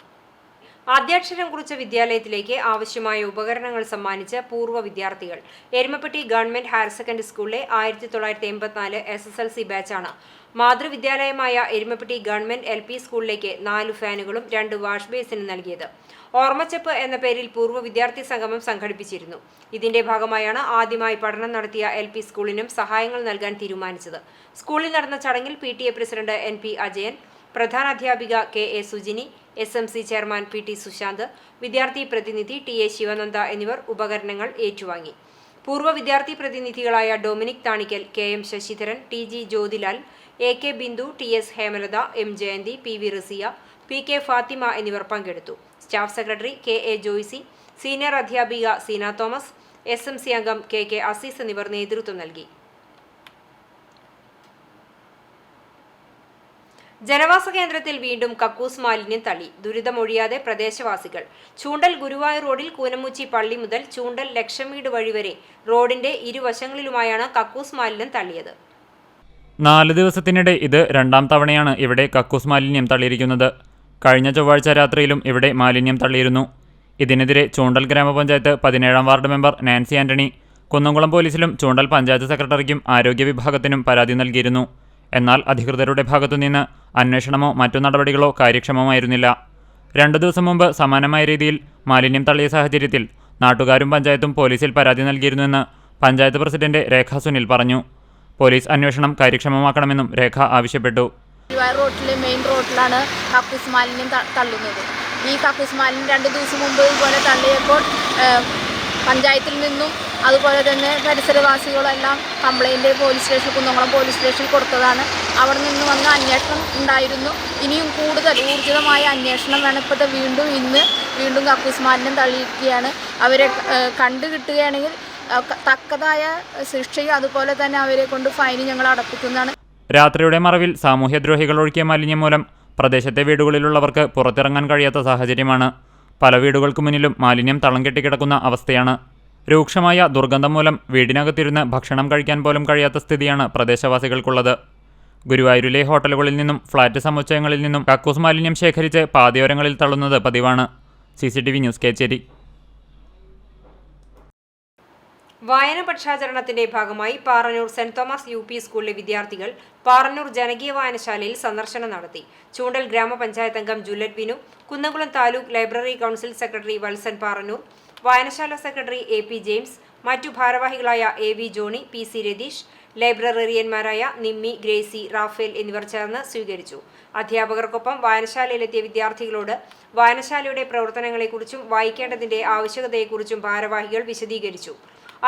ആദ്യാക്ഷരം കുറിച്ച വിദ്യാലയത്തിലേക്ക് ആവശ്യമായ ഉപകരണങ്ങൾ സമ്മാനിച്ച് പൂർവ്വ വിദ്യാർത്ഥികൾ. എരുമപ്പെട്ടി ഗവൺമെന്റ് ഹയർ സെക്കൻഡറി സ്കൂളിലെ 1984 SSLC ബാച്ചാണ് മാതൃവിദ്യാലയമായ എരുമപ്പെട്ടി ഗവൺമെന്റ് LP സ്കൂളിലേക്ക് 4 ഫാനുകളും 2 വാഷ് ബേസിനും നൽകിയത്. ഓർമ്മച്ചപ്പ് എന്ന പേരിൽ പൂർവ്വ വിദ്യാർത്ഥി സംഗമം സംഘടിപ്പിച്ചിരുന്നു. ഇതിന്റെ ഭാഗമായാണ് ആദ്യമായി പഠനം നടത്തിയ LP സ്കൂളിനും സഹായങ്ങൾ നൽകാൻ തീരുമാനിച്ചത്. സ്കൂളിൽ നടന്ന ചടങ്ങിൽ PTA പ്രസിഡന്റ് NP അജയൻ, പ്രധാനാധ്യാപിക KA Sujini, SMC chairman PT Sushanth, വിദ്യാർത്ഥി പ്രതിനിധി TA ശിവനന്ദ എന്നിവർ ഉപകരണങ്ങൾ ഏറ്റുവാങ്ങി. പൂർവ്വ വിദ്യാർത്ഥി പ്രതിനിധികളായ Dominic Thanikkal, KM Sasidharan, TG Jyothilal, AK Bindu, TS Hemalatha, M Jayanthi, PV Rasiya, PK Fathima എന്നിവർ പങ്കെടുത്തു. Staff secretary KA Joicy, senior അധ്യാപിക സീന തോമസ്, SMC അംഗം KK അസീസ് എന്നിവർ നേതൃത്വം നൽകി. ജനവാസ കേന്ദ്രത്തിൽ വീണ്ടും കക്കൂസ് മാലിന്യം തള്ളി. ദുരിതമൊഴിയാതെ പ്രദേശവാസികൾ. ചൂണ്ടൽ ഗുരുവായൂർ റോഡിൽ കൂനമുച്ചി പള്ളി മുതൽ ചൂണ്ടൽ ലക്ഷംവീട് വഴി വരെ റോഡിന്റെ ഇരുവശങ്ങളിലുമായാണ് കക്കൂസ് മാലിന്യം തള്ളിയത്. 4 ദിവസത്തിനിടെ ഇത് 2ാം തവണയാണ് ഇവിടെ കക്കൂസ് മാലിന്യം തള്ളിയിരിക്കുന്നത്. കഴിഞ്ഞ ചൊവ്വാഴ്ച രാത്രിയിലും ഇവിടെ മാലിന്യം തള്ളിയിരുന്നു. ഇതിനെതിരെ ചൂണ്ടൽ ഗ്രാമപഞ്ചായത്ത് 17-ാം വാർഡ് മെമ്പർ നാൻസി ആന്റണി കുന്നംകുളം പോലീസിലും ചൂണ്ടൽ പഞ്ചായത്ത് സെക്രട്ടറിക്കും ആരോഗ്യ വിഭാഗത്തിനും പരാതി നൽകിയിരുന്നു. എന്നാൽ അധികൃതരുടെ ഭാഗത്തുനിന്ന് അന്വേഷണമോ മറ്റു നടപടികളോ കാര്യക്ഷമമായിരുന്നില്ല. 2 ദിവസം മുമ്പ് സമാനമായ രീതിയിൽ മാലിന്യം തള്ളിയ സാഹചര്യത്തിൽ നാട്ടുകാരും പഞ്ചായത്തും പോലീസിൽ പരാതി നൽകിയിരുന്നുവെന്ന് പഞ്ചായത്ത് പ്രസിഡന്റ് രേഖ സുനിൽ പറഞ്ഞു. പോലീസ് അന്വേഷണം കാര്യക്ഷമമാക്കണമെന്നും രേഖ ആവശ്യപ്പെട്ടു. റോട്ടിലെ മെയിൻ റോട്ടിലാണ് കക്കൂസ് മാലിന്യം തള്ളുന്നത്. ഈ കക്കൂസ് മാലിന്യം 2 ദിവസം മുമ്പ് ഇതുപോലെ തള്ളിയപ്പോൾ പഞ്ചായത്തിൽ നിന്നും അതുപോലെ തന്നെ പരിസരവാസികളെല്ലാം കംപ്ലൈൻറ്റ് കുന്നംകുളം പോലീസ് സ്റ്റേഷനിൽ കൊടുത്തതാണ്. അവിടെ നിന്ന് വന്ന അന്വേഷണം ഉണ്ടായിരുന്നു. ഇനിയും കൂടുതൽ ഊർജിതമായ അന്വേഷണം വേണം. ഇപ്പോഴത്തെ വീണ്ടും കക്കൂസ് മാലിന്യം തള്ളിയിരിക്കുകയാണ്. അവരെ കണ്ടു കിട്ടുകയാണെങ്കിൽ തക്കതായ ശിക്ഷയും അതുപോലെ തന്നെ അവരെ കൊണ്ട് ഫൈനും ഞങ്ങൾ അടപ്പിക്കുന്നതാണ്. രാത്രിയുടെ മറവിൽ സാമൂഹ്യദ്രോഹികൾ ഒഴുക്കിയ മാലിന്യം മൂലം പ്രദേശത്തെ വീടുകളിലുള്ളവർക്ക് പുറത്തിറങ്ങാൻ കഴിയാത്ത സാഹചര്യമാണ്. പല വീടുകൾക്ക് മുന്നിലും മാലിന്യം തളം കെട്ടിക്കിടക്കുന്ന അവസ്ഥയാണ്. രൂക്ഷമായ ദുർഗന്ധം മൂലം വീടിനകത്തിരുന്ന് ഭക്ഷണം കഴിക്കാൻ പോലും കഴിയാത്ത സ്ഥിതിയാണ് പ്രദേശവാസികൾക്കുള്ളത്. ഗുരുവായൂരിലെ ഹോട്ടലുകളിൽ നിന്നും ഫ്ളാറ്റ് സമുച്ചയങ്ങളിൽ നിന്നും കക്കൂസ് മാലിന്യം ശേഖരിച്ച് പാതയോരങ്ങളിൽ തള്ളുന്നത് പതിവാണ്. CCTV news Kechery. വായന പക്ഷാചരണത്തിന്റെ ഭാഗമായി പാറന്നൂർ സെന്റ് തോമസ് UP സ്കൂളിലെ വിദ്യാർത്ഥികൾ പാറന്നൂർ ജനകീയ വായനശാലയിൽ സന്ദർശനം നടത്തി. ചൂണ്ടൽ ഗ്രാമപഞ്ചായത്ത് അംഗം Juliet Binu, Kunnamkulam taluk library council secretary Valsan Parannur, വായനശാല സെക്രട്ടറി AP ജെയിംസ്, മറ്റു ഭാരവാഹികളായ AV ജോണി, PC രതീഷ്, ലൈബ്രറിയന്മാരായ നിമ്മി, ഗ്രേസി, റാഫേൽ എന്നിവർ ചേർന്ന് സ്വീകരിച്ചു. അധ്യാപകർക്കൊപ്പം വായനശാലയിലെത്തിയ വിദ്യാർത്ഥികളോട് വായനശാലയുടെ പ്രവർത്തനങ്ങളെക്കുറിച്ചും വായിക്കേണ്ടതിന്റെ ആവശ്യകതയെക്കുറിച്ചും ഭാരവാഹികൾ വിശദീകരിച്ചു.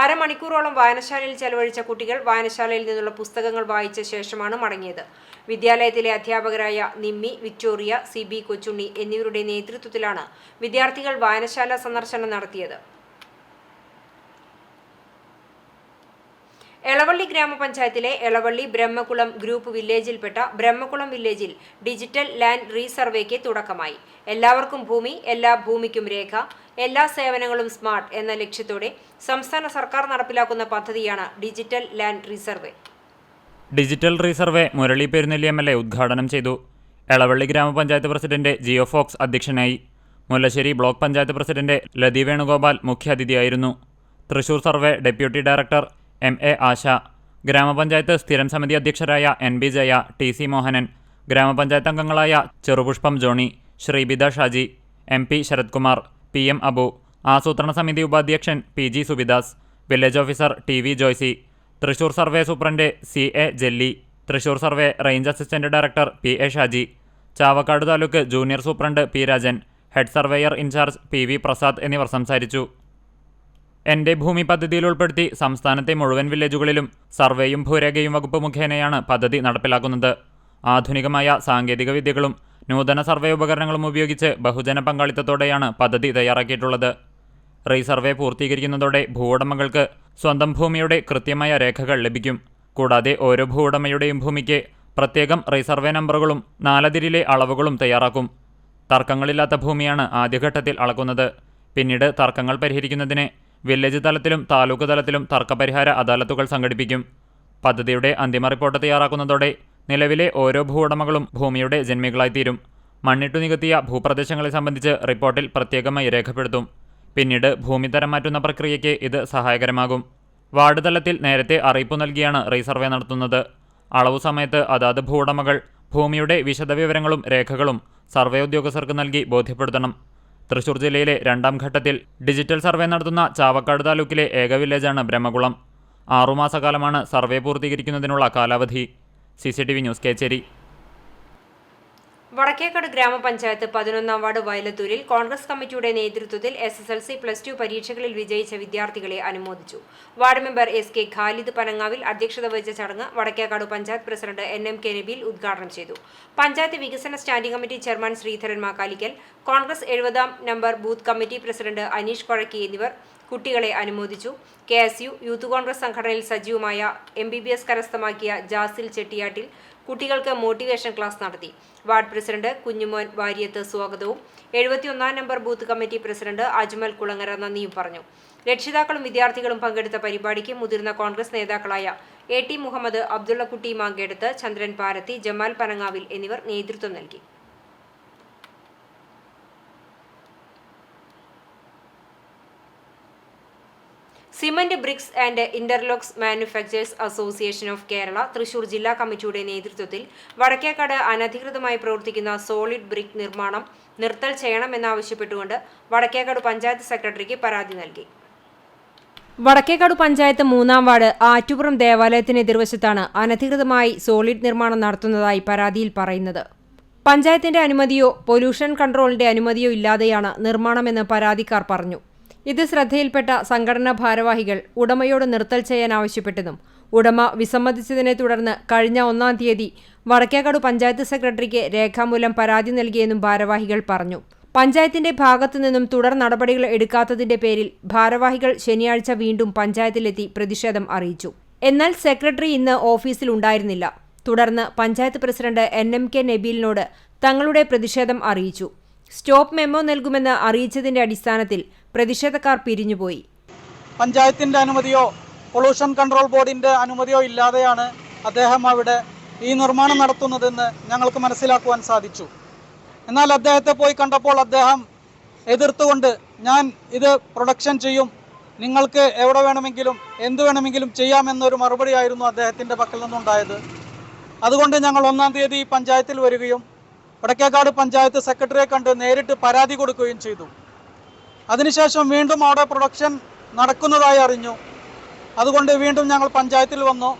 അരമണിക്കൂറോളം വായനശാലയിൽ ചെലവഴിച്ച കുട്ടികൾ വായനശാലയിൽ നിന്നുള്ള പുസ്തകങ്ങൾ വായിച്ച ശേഷമാണ് മടങ്ങിയത്. വിദ്യാലയത്തിലെ അധ്യാപകരായ നിമ്മി, വിക്ടോറിയ, CB കൊച്ചുണ്ണി എന്നിവരുടെ നേതൃത്വത്തിലാണ് വിദ്യാർത്ഥികൾ വായനശാല സന്ദർശനം നടത്തിയത്. എളവള്ളി ഗ്രാമപഞ്ചായത്തിലെ എളവള്ളി ബ്രഹ്മകുളം ഗ്രൂപ്പ് വില്ലേജിൽപ്പെട്ട ബ്രഹ്മകുളം വില്ലേജിൽ ഡിജിറ്റൽ ലാൻഡ് റീസർവേക്ക് തുടക്കമായി. എല്ലാവർക്കും ഭൂമി, എല്ലാ ഭൂമിക്കും രേഖ, എല്ലാ സേവനങ്ങളും സ്മാർട്ട് എന്ന ലക്ഷ്യത്തോടെ സംസ്ഥാന സർക്കാർ നടപ്പിലാക്കുന്ന പദ്ധതിയാണ് digital land resurvey. Digital resurvey Murali Perunnelli MLA ഉദ്ഘാടനം ചെയ്തു. എളവള്ളി ഗ്രാമപഞ്ചായത്ത് പ്രസിഡന്റ് ജിയോ ഫോക്സ് അധ്യക്ഷനായി. മുല്ലശ്ശേരി ബ്ലോക്ക് പഞ്ചായത്ത് പ്രസിഡന്റ് ലതി വേണുഗോപാൽ മുഖ്യാതിഥിയായിരുന്നു. Thrissur survey deputy director MA Asha, ഗ്രാമപഞ്ചായത്ത് സ്ഥിരം സമിതി അധ്യക്ഷരായ NB ജയ, TC മോഹനൻ, ഗ്രാമപഞ്ചായത്ത് അംഗങ്ങളായ ചെറുപുഷ്പം ജോണി, ശ്രീബിത ഷാജി, MP ശരത് കുമാർ, PM അബു, ആസൂത്രണ സമിതി ഉപാധ്യക്ഷൻ PG Subidas, village officer TV Joycy, Thrissur survey superintendent CA Jelly, Thrissur survey range assistant director PA Shaji, Chavakkad taluk junior superintendent P Rajan, head surveyor incharge PV Prasad എന്നിവർ സംസാരിച്ചു. എൻ്റെ ഭൂമി പദ്ധതിയിൽ ഉൾപ്പെടുത്തി സംസ്ഥാനത്തെ മുഴുവൻ വില്ലേജുകളിലും സർവേയും ഭൂരേഖയും വകുപ്പ് മുഖേനയാണ് പദ്ധതി നടപ്പിലാക്കുന്നത്. ആധുനികമായ സാങ്കേതിക വിദ്യകളും നൂതന സർവേ ഉപകരണങ്ങളും ഉപയോഗിച്ച് ബഹുജന പങ്കാളിത്തത്തോടെയാണ് പദ്ധതി തയ്യാറാക്കിയിട്ടുള്ളത്. റീസർവേ പൂർത്തീകരിക്കുന്നതോടെ ഭൂവുടമകൾക്ക് സ്വന്തം ഭൂമിയുടെ കൃത്യമായ രേഖകൾ ലഭിക്കും. കൂടാതെ ഓരോ ഭൂവുടമയുടെയും ഭൂമിക്ക് പ്രത്യേകം റീസർവേ നമ്പറുകളും 4 അതിരിലെ അളവുകളും തയ്യാറാക്കും. തർക്കങ്ങളില്ലാത്ത ഭൂമിയാണ് ആദ്യഘട്ടത്തിൽ അളക്കുന്നത്. പിന്നീട് തർക്കങ്ങൾ പരിഹരിക്കുന്നതിന് വില്ലേജ് തലത്തിലും താലൂക്ക് തലത്തിലും തർക്കപരിഹാര അദാലത്തുകൾ സംഘടിപ്പിക്കും. പദ്ധതിയുടെ അന്തിമ റിപ്പോർട്ട് തയ്യാറാക്കുന്നതോടെ നിലവിലെ ഓരോ ഭൂവുടമകളും ഭൂമിയുടെ ജന്മികളായിത്തീരും. മണ്ണിട്ടു നികത്തിയ ഭൂപ്രദേശങ്ങളെ സംബന്ധിച്ച് റിപ്പോർട്ടിൽ പ്രത്യേകമായി രേഖപ്പെടുത്തും. പിന്നീട് ഭൂമി തരം മാറ്റുന്ന പ്രക്രിയയ്ക്ക് ഇത് സഹായകരമാകും. വാർഡ് തലത്തിൽ നേരത്തെ അറിയിപ്പ് നൽകിയാണ് റീസർവേ നടത്തുന്നത്. അളവു സമയത്ത് അതാത് ഭൂവുടമകൾ ഭൂമിയുടെ വിശദവിവരങ്ങളും രേഖകളും സർവേ ഉദ്യോഗസ്ഥർക്ക് നൽകി ബോധ്യപ്പെടുത്തണം. തൃശൂർ ജില്ലയിലെ 2ാം ഘട്ടത്തിൽ ഡിജിറ്റൽ സർവേ നടത്തുന്ന ചാവക്കാട് താലൂക്കിലെ ഏക വില്ലേജാണ് ബ്രഹ്മകുളം. 6 മാസക്കാലമാണ് സർവേ പൂർത്തീകരിക്കുന്നതിനുള്ള കാലാവധി. CCTV news Kecheri. വടക്കേക്കാട് ഗ്രാമപഞ്ചായത്ത് 11ാം വാർഡ് വയലത്തൂരിൽ കോൺഗ്രസ് കമ്മിറ്റിയുടെ നേതൃത്വത്തിൽ SSLC +2 പരീക്ഷകളിൽ വിജയിച്ച വിദ്യാർത്ഥികളെ അനുമോദിച്ചു. Ward member SK Khalid Panangavil അധ്യക്ഷത വഹിച്ച ചടങ്ങ് വടക്കേക്കാട് പഞ്ചായത്ത് പ്രസിഡന്റ് NMK നബീൽ ഉദ്ഘാടനം ചെയ്തു. പഞ്ചായത്ത് വികസന standing committee chairman Sreedharan Makkalikkal, Congress 70ാം number booth committee president Aneesh Kozhakki എന്നിവർ കുട്ടികളെ അനുമോദിച്ചു. KSU യൂത്ത് കോൺഗ്രസ് സംഘടനയിൽ സജീവമായ MBBS കരസ്ഥമാക്കിയ ജാസിൽ ചെട്ടിയാട്ടിൽ കുട്ടികൾക്ക് മോട്ടിവേഷൻ ക്ലാസ് നടത്തി. വാർഡ് പ്രസിഡന്റ് കുഞ്ഞുമോൻ വാര്യത്ത് സ്വാഗതവും 71ാം number booth committee president Ajmal Kulangara നന്ദിയും പറഞ്ഞു. രക്ഷിതാക്കളും വിദ്യാർത്ഥികളും പങ്കെടുത്ത പരിപാടിക്ക് മുതിർന്ന കോൺഗ്രസ് നേതാക്കളായ AT മുഹമ്മദ്, അബ്ദുള്ളക്കുട്ടി മാങ്കേടത്ത്, ചന്ദ്രൻ പാരത്തി, ജമാൽ പനങ്ങാവിൽ എന്നിവർ നേതൃത്വം നൽകി. Cement bricks and interlocks manufacturers association of Kerala Thrissur ജില്ലാ കമ്മിറ്റിയുടെ നേതൃത്വത്തിൽ വടക്കേക്കാട് അനധികൃതമായി പ്രവർത്തിക്കുന്ന സോളിഡ് ബ്രിക്ക് നിർമ്മാണം നിർത്തൽ ചെയ്യണമെന്നാവശ്യപ്പെട്ടുകൊണ്ട് വടക്കേക്കാട് പഞ്ചായത്ത് സെക്രട്ടറിക്ക് പരാതി നൽകി. വടക്കേക്കാട് പഞ്ചായത്ത് 3-ാം വാർഡ് ആറ്റുപുറം ദേവാലയത്തിന് എതിർവശത്താണ് അനധികൃതമായി സോളിഡ് നിർമ്മാണം നടത്തുന്നതായി പരാതിയിൽ പറയുന്നത്. പഞ്ചായത്തിന്റെ അനുമതിയോ പൊല്യൂഷൻ കൺട്രോളിന്റെ അനുമതിയോ ഇല്ലാതെയാണ് നിർമ്മാണമെന്ന് പരാതിക്കാർ പറഞ്ഞു. ഇത് ശ്രദ്ധയിൽപ്പെട്ട സംഘടനാ ഭാരവാഹികൾ ഉടമയോട് നിർത്തൽ ചെയ്യാൻ ആവശ്യപ്പെട്ടതും ഉടമ വിസമ്മതിച്ചതിനെ തുടർന്ന് കഴിഞ്ഞ 1-ാം തീയതി വടക്കേക്കാട് പഞ്ചായത്ത് സെക്രട്ടറിക്ക് രേഖാമൂലം പരാതി നൽകിയെന്നും ഭാരവാഹികൾ പറഞ്ഞു. പഞ്ചായത്തിന്റെ ഭാഗത്തു നിന്നും തുടർ നടപടികൾ എടുക്കാത്തതിന്റെ പേരിൽ ഭാരവാഹികൾ ശനിയാഴ്ച വീണ്ടും പഞ്ചായത്തിലെത്തി പ്രതിഷേധം അറിയിച്ചു. എന്നാൽ സെക്രട്ടറി ഇന്ന് ഓഫീസിൽ ഉണ്ടായിരുന്നില്ല. തുടർന്ന് പഞ്ചായത്ത് പ്രസിഡന്റ് NMK നബീലിനോട് തങ്ങളുടെ പ്രതിഷേധം അറിയിച്ചു. സ്റ്റോപ്പ് മെമ്മോ നൽകുമെന്ന് അറിയിച്ചതിന്റെ അടിസ്ഥാനത്തിൽ പ്രതിഷേധക്കാർ പിരിഞ്ഞുപോയി. പഞ്ചായത്തിന്റെ അനുമതിയോ പൊല്യൂഷൻ കൺട്രോൾ ബോർഡിന്റെ അനുമതിയോ ഇല്ലാതെയാണ് അദ്ദേഹം അവിടെ ഈ നിർമ്മാണം നടത്തുന്നതെന്ന് ഞങ്ങൾക്ക് മനസ്സിലാക്കുവാൻ സാധിച്ചു. എന്നാൽ അദ്ദേഹത്തെ പോയി കണ്ടപ്പോൾ അദ്ദേഹം എതിർത്തുകൊണ്ട് ഞാൻ ഇത് പ്രൊഡക്ഷൻ ചെയ്യും, നിങ്ങൾക്ക് എവിടെ വേണമെങ്കിലും എന്ത് വേണമെങ്കിലും ചെയ്യാമെന്നൊരു മറുപടിയായിരുന്നു അദ്ദേഹത്തിൻ്റെ പക്കൽ നിന്നുണ്ടായത്. അതുകൊണ്ട് ഞങ്ങൾ 1-ാം തീയതി പഞ്ചായത്തിൽ വരികയും വടക്കേക്കാട് പഞ്ചായത്ത് സെക്രട്ടറിയെ കണ്ട് നേരിട്ട് പരാതി കൊടുക്കുകയും ചെയ്തു. അതിനുശേഷം വീണ്ടും അവിടെ പ്രൊഡക്ഷൻ നടക്കുന്നതായി അറിഞ്ഞു. അതുകൊണ്ട് വീണ്ടും ഞങ്ങൾ പഞ്ചായത്തിൽ വന്നു.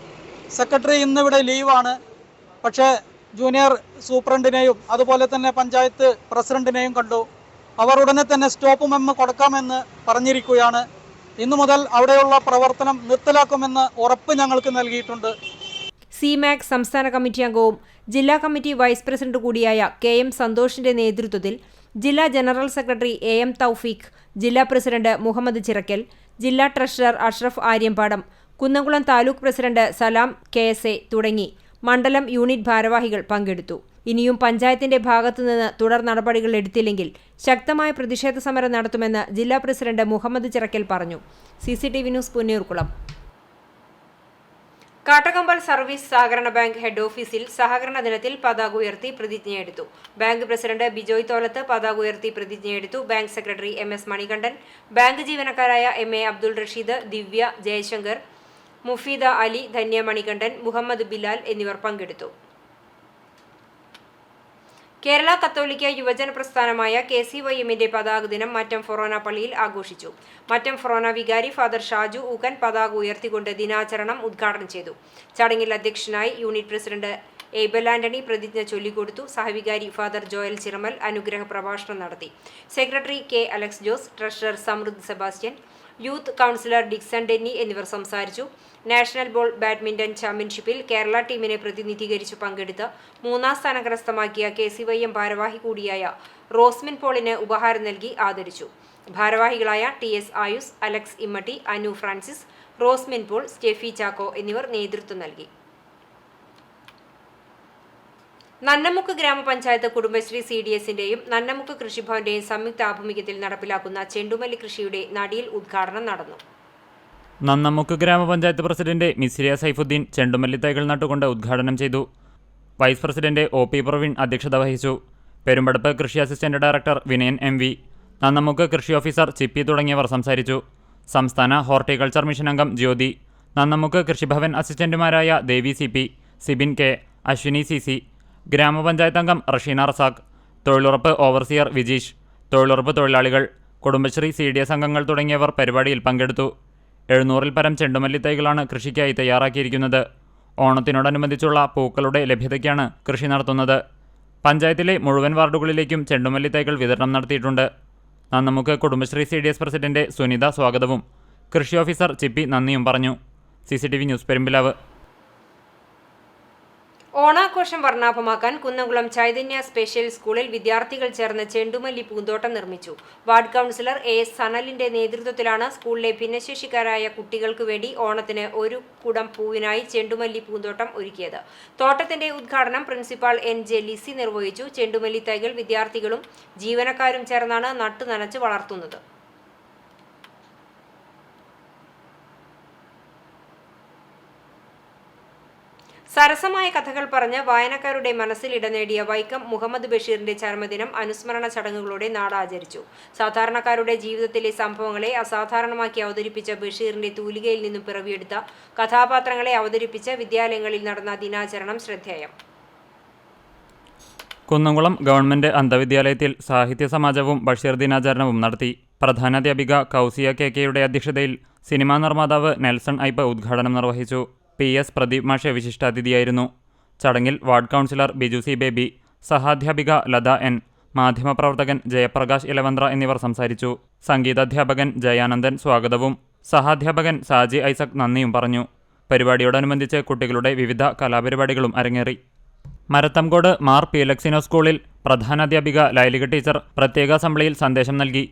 സെക്രട്ടറി ഇന്നിവിടെ ലീവാണ്. പക്ഷേ ജൂനിയർ സൂപ്രണ്ടിനെയും അതുപോലെ തന്നെ പഞ്ചായത്ത് പ്രസിഡന്റിനെയും കണ്ടു. അവർ ഉടനെ തന്നെ സ്റ്റോപ്പ് മെമ്മോ കൊടുക്കാമെന്ന് പറഞ്ഞിരിക്കുകയാണ്. ഇന്നു മുതൽ അവിടെയുള്ള പ്രവർത്തനം നിർത്തലാക്കുമെന്ന് ഉറപ്പ് ഞങ്ങൾക്ക് നൽകിയിട്ടുണ്ട്. സിമാക് സംസ്ഥാന കമ്മിറ്റി അംഗവും ജില്ലാ കമ്മിറ്റി വൈസ് പ്രസിഡന്റ് കൂടിയായ KM സന്തോഷിന്റെ നേതൃത്വത്തിൽ ജില്ലാ ജനറൽ സെക്രട്ടറി AM തൗഫീഖ്, ജില്ലാ പ്രസിഡന്റ് മുഹമ്മദ് ചിറക്കൽ, ജില്ലാ ട്രഷറർ അഷ്റഫ് ആര്യമ്പാടം, കുന്നംകുളം താലൂക്ക് പ്രസിഡന്റ് സലാം KSA തുടങ്ങി മണ്ഡലം യൂണിറ്റ് ഭാരവാഹികൾ പങ്കെടുത്തു. ഇനിയും പഞ്ചായത്തിന്റെ ഭാഗത്തുനിന്ന് തുടർ നടപടികൾ എടുത്തില്ലെങ്കിൽ ശക്തമായ പ്രതിഷേധ സമരം നടത്തുമെന്ന് ജില്ലാ പ്രസിഡന്റ് മുഹമ്മദ് ചിറക്കൽ പറഞ്ഞു. CCTV news Punnayurkulam. Kattakampal service സഹകരണ ബാങ്ക് ഹെഡ് ഓഫീസിൽ സഹകരണ ദിനത്തിൽ പതാക ഉയർത്തി പ്രതിജ്ഞയെടുത്തു. ബാങ്ക് പ്രസിഡന്റ് ബിജോയ് തോലത്ത് പതാക ഉയർത്തി പ്രതിജ്ഞയെടുത്തു. Bank secretary MS Manikandan, bank ജീവനക്കാരായ MA അബ്ദുൾ റഷീദ്, ദിവ്യ, ജയശങ്കർ, മുഫീദ അലി, ധന്യ മണികണ്ഠൻ, മുഹമ്മദ് ബിലാൽ എന്നിവർ പങ്കെടുത്തു. കേരള കത്തോലിക്ക യുവജന പ്രസ്ഥാനമായ KCYM-ന്റെ പതാക ദിനം മറ്റം ഫൊറോന പള്ളിയിൽ ആഘോഷിച്ചു. മറ്റം ഫൊറോന വികാരി ഫാദർ ഷാജു ഊക്കൻ പതാക ഉയർത്തിക്കൊണ്ട് ദിനാചരണം ഉദ്ഘാടനം ചെയ്തു. ചടങ്ങിൽ അധ്യക്ഷനായി യൂണിറ്റ് പ്രസിഡന്റ് ഏബൽ ആന്റണി പ്രതിജ്ഞ ചൊല്ലിക്കൊടുത്തു. സഹവികാരി ഫാദർ ജോയൽ ചിറമൽ അനുഗ്രഹ പ്രഭാഷണം നടത്തി. Secretary K. Alex Jose, treasurer Samriddh Sebastian, youth councillor Dixon Denny എന്നിവർ സംസാരിച്ചു. നാഷണൽ ബോൾ ബാഡ്മിന്റൺ ചാമ്പ്യൻഷിപ്പിൽ കേരള ടീമിനെ പ്രതിനിധീകരിച്ച് പങ്കെടുത്ത് 3-ാം സ്ഥാനം കരസ്ഥമാക്കിയ KCYM ഭാരവാഹി കൂടിയായ റോസ്മിൻ പോളിന് ഉപഹാരം നൽകി ആദരിച്ചു. ഭാരവാഹികളായ TS Ayus, Alex Immatty, Anu Francis, Rosmin Paul, Steffi Chacko എന്നിവർ നേതൃത്വം നൽകി. നന്നമുക്ക് ഗ്രാമപഞ്ചായത്ത് കുടുംബശ്രീ CDS-ന്റെയും നന്നമുക്ക് കൃഷിഭവന്റെയും സംയുക്ത ആഭിമുഖ്യത്തിൽ നടപ്പിലാക്കുന്ന ചെണ്ടുമല്ലി കൃഷിയുടെ നടീൽ ഉദ്ഘാടനം നടന്നു. നന്നമുക്ക് ഗ്രാമപഞ്ചായത്ത് പ്രസിഡന്റ് മിസ്രിയ സൈഫുദ്ദീൻ ചെണ്ടുമല്ലി തൈകൾ നട്ടുകൊണ്ട് ഉദ്ഘാടനം ചെയ്തു. വൈസ് പ്രസിഡന്റ് OP പ്രവീൺ അധ്യക്ഷത വഹിച്ചു. പെരുമ്പടപ്പ് കൃഷി assistant director Vinayan MV, Nannamukku കൃഷി ഓഫീസർ ചിപ്പി തുടങ്ങിയവർ സംസാരിച്ചു. സംസ്ഥാന ഹോർട്ടിക്കൾച്ചർ മിഷൻ അംഗം ജ്യോതി, നന്നമുക്ക് കൃഷിഭവൻ അസിസ്റ്റന്റുമാരായ ദേവി CP, Sibin K, Ashwini CC, ഗ്രാമപഞ്ചായത്ത് അംഗം റഷീന റസാഖ്, തൊഴിലുറപ്പ് ഓവർസിയർ വിജീഷ്, തൊഴിലുറപ്പ് തൊഴിലാളികൾ, കുടുംബശ്രീ CDS അംഗങ്ങൾ തുടങ്ങിയവർ പരിപാടിയിൽ പങ്കെടുത്തു. 700-ൽ പരം ചെണ്ടുമല്ലി തൈകളാണ് കൃഷിക്കായി തയ്യാറാക്കിയിരിക്കുന്നത്. ഓണത്തിനോടനുബന്ധിച്ചുള്ള പൂക്കളുടെ ലഭ്യതയ്ക്കാണ് കൃഷി നടത്തുന്നത്. പഞ്ചായത്തിലെ മുഴുവൻ വാർഡുകളിലേക്കും ചെണ്ടുമല്ലി തൈകൾ വിതരണം നടത്തിയിട്ടുണ്ട്. നന്നമുക്ക് കുടുംബശ്രീ CDS പ്രസിഡന്റ് സുനിത സ്വാഗതവും കൃഷി ഓഫീസർ ചിപ്പി നന്ദിയും പറഞ്ഞു. CCTV news Perumpilavu. ഓണാഘോഷം വർണ്ണാഭമാക്കാൻ കുന്നംകുളം ചൈതന്യ സ്പെഷ്യൽ സ്കൂളിൽ വിദ്യാർത്ഥികൾ ചേർന്ന് ചെണ്ടുമല്ലി പൂന്തോട്ടം നിർമ്മിച്ചു. വാർഡ് കൗൺസിലർ AS സനലിന്റെ നേതൃത്വത്തിലാണ് സ്കൂളിലെ ഭിന്നശേഷിക്കാരായ കുട്ടികൾക്ക് വേണ്ടി ഓണത്തിന് ഒരു കുടം പൂവിനായി ചെണ്ടുമല്ലി പൂന്തോട്ടം ഒരുക്കിയത്. തോട്ടത്തിന്റെ ഉദ്ഘാടനം പ്രിൻസിപ്പാൾ NJ ലിസി നിർവഹിച്ചു. ചെണ്ടുമല്ലി തൈകൾ വിദ്യാർത്ഥികളും ജീവനക്കാരും ചേർന്നാണ് നട്ടു നനച്ച് വളർത്തുന്നത്. സരസമായ കഥകൾ പറഞ്ഞ് വായനക്കാരുടെ മനസ്സിൽ ഇടം നേടിയ വൈക്കം മുഹമ്മദ് ബഷീറിന്റെ ചരമദിനം അനുസ്മരണ ചടങ്ങുകളോടെ നാടാചരിച്ചു. സാധാരണക്കാരുടെ ജീവിതത്തിലെ സംഭവങ്ങളെ അസാധാരണമാക്കി അവതരിപ്പിച്ച ബഷീറിന്റെ തൂലികയിൽ നിന്നും പിറവിയെടുത്ത കഥാപാത്രങ്ങളെ അവതരിപ്പിച്ച് വിദ്യാലയങ്ങളിൽ നടന്ന ദിനാചരണം ശ്രദ്ധേയം. കുന്നംകുളം ഗവൺമെന്റ് അന്ധവിദ്യാലയത്തിൽ സാഹിത്യ സമാജവും ബഷീർ ദിനാചരണവും നടത്തി. പ്രധാനാധ്യാപിക കൗസിയ കെ.കെയുടെ അധ്യക്ഷതയിൽ സിനിമാ നിർമ്മാതാവ് നെൽസൺ ഐപ്പ് ഉദ്ഘാടനം നിർവഹിച്ചു. PS പ്രദീപ് മാഷെ വിശിഷ്ടാതിഥിയായിരുന്നു. ചടങ്ങിൽ ward councillor Biju C Baby, സഹാധ്യാപിക ലത N, മാധ്യമപ്രവർത്തകൻ ജയപ്രകാശ് ഇലവന്ത്ര എന്നിവർ സംസാരിച്ചു. സംഗീതാധ്യാപകൻ ജയാനന്ദൻ സ്വാഗതവും സഹാധ്യാപകൻ സാജി ഐസക് നന്ദിയും പറഞ്ഞു. പരിപാടിയോടനുബന്ധിച്ച് കുട്ടികളുടെ വിവിധ കലാപരിപാടികളും അരങ്ങേറി. മരത്തംകോട് മാർ പീലക്സിനോ സ്കൂളിൽ പ്രധാനാധ്യാപിക ലൈലിക ടീച്ചർ പ്രത്യേക അസംബ്ലിയിൽ സന്ദേശം നൽകി.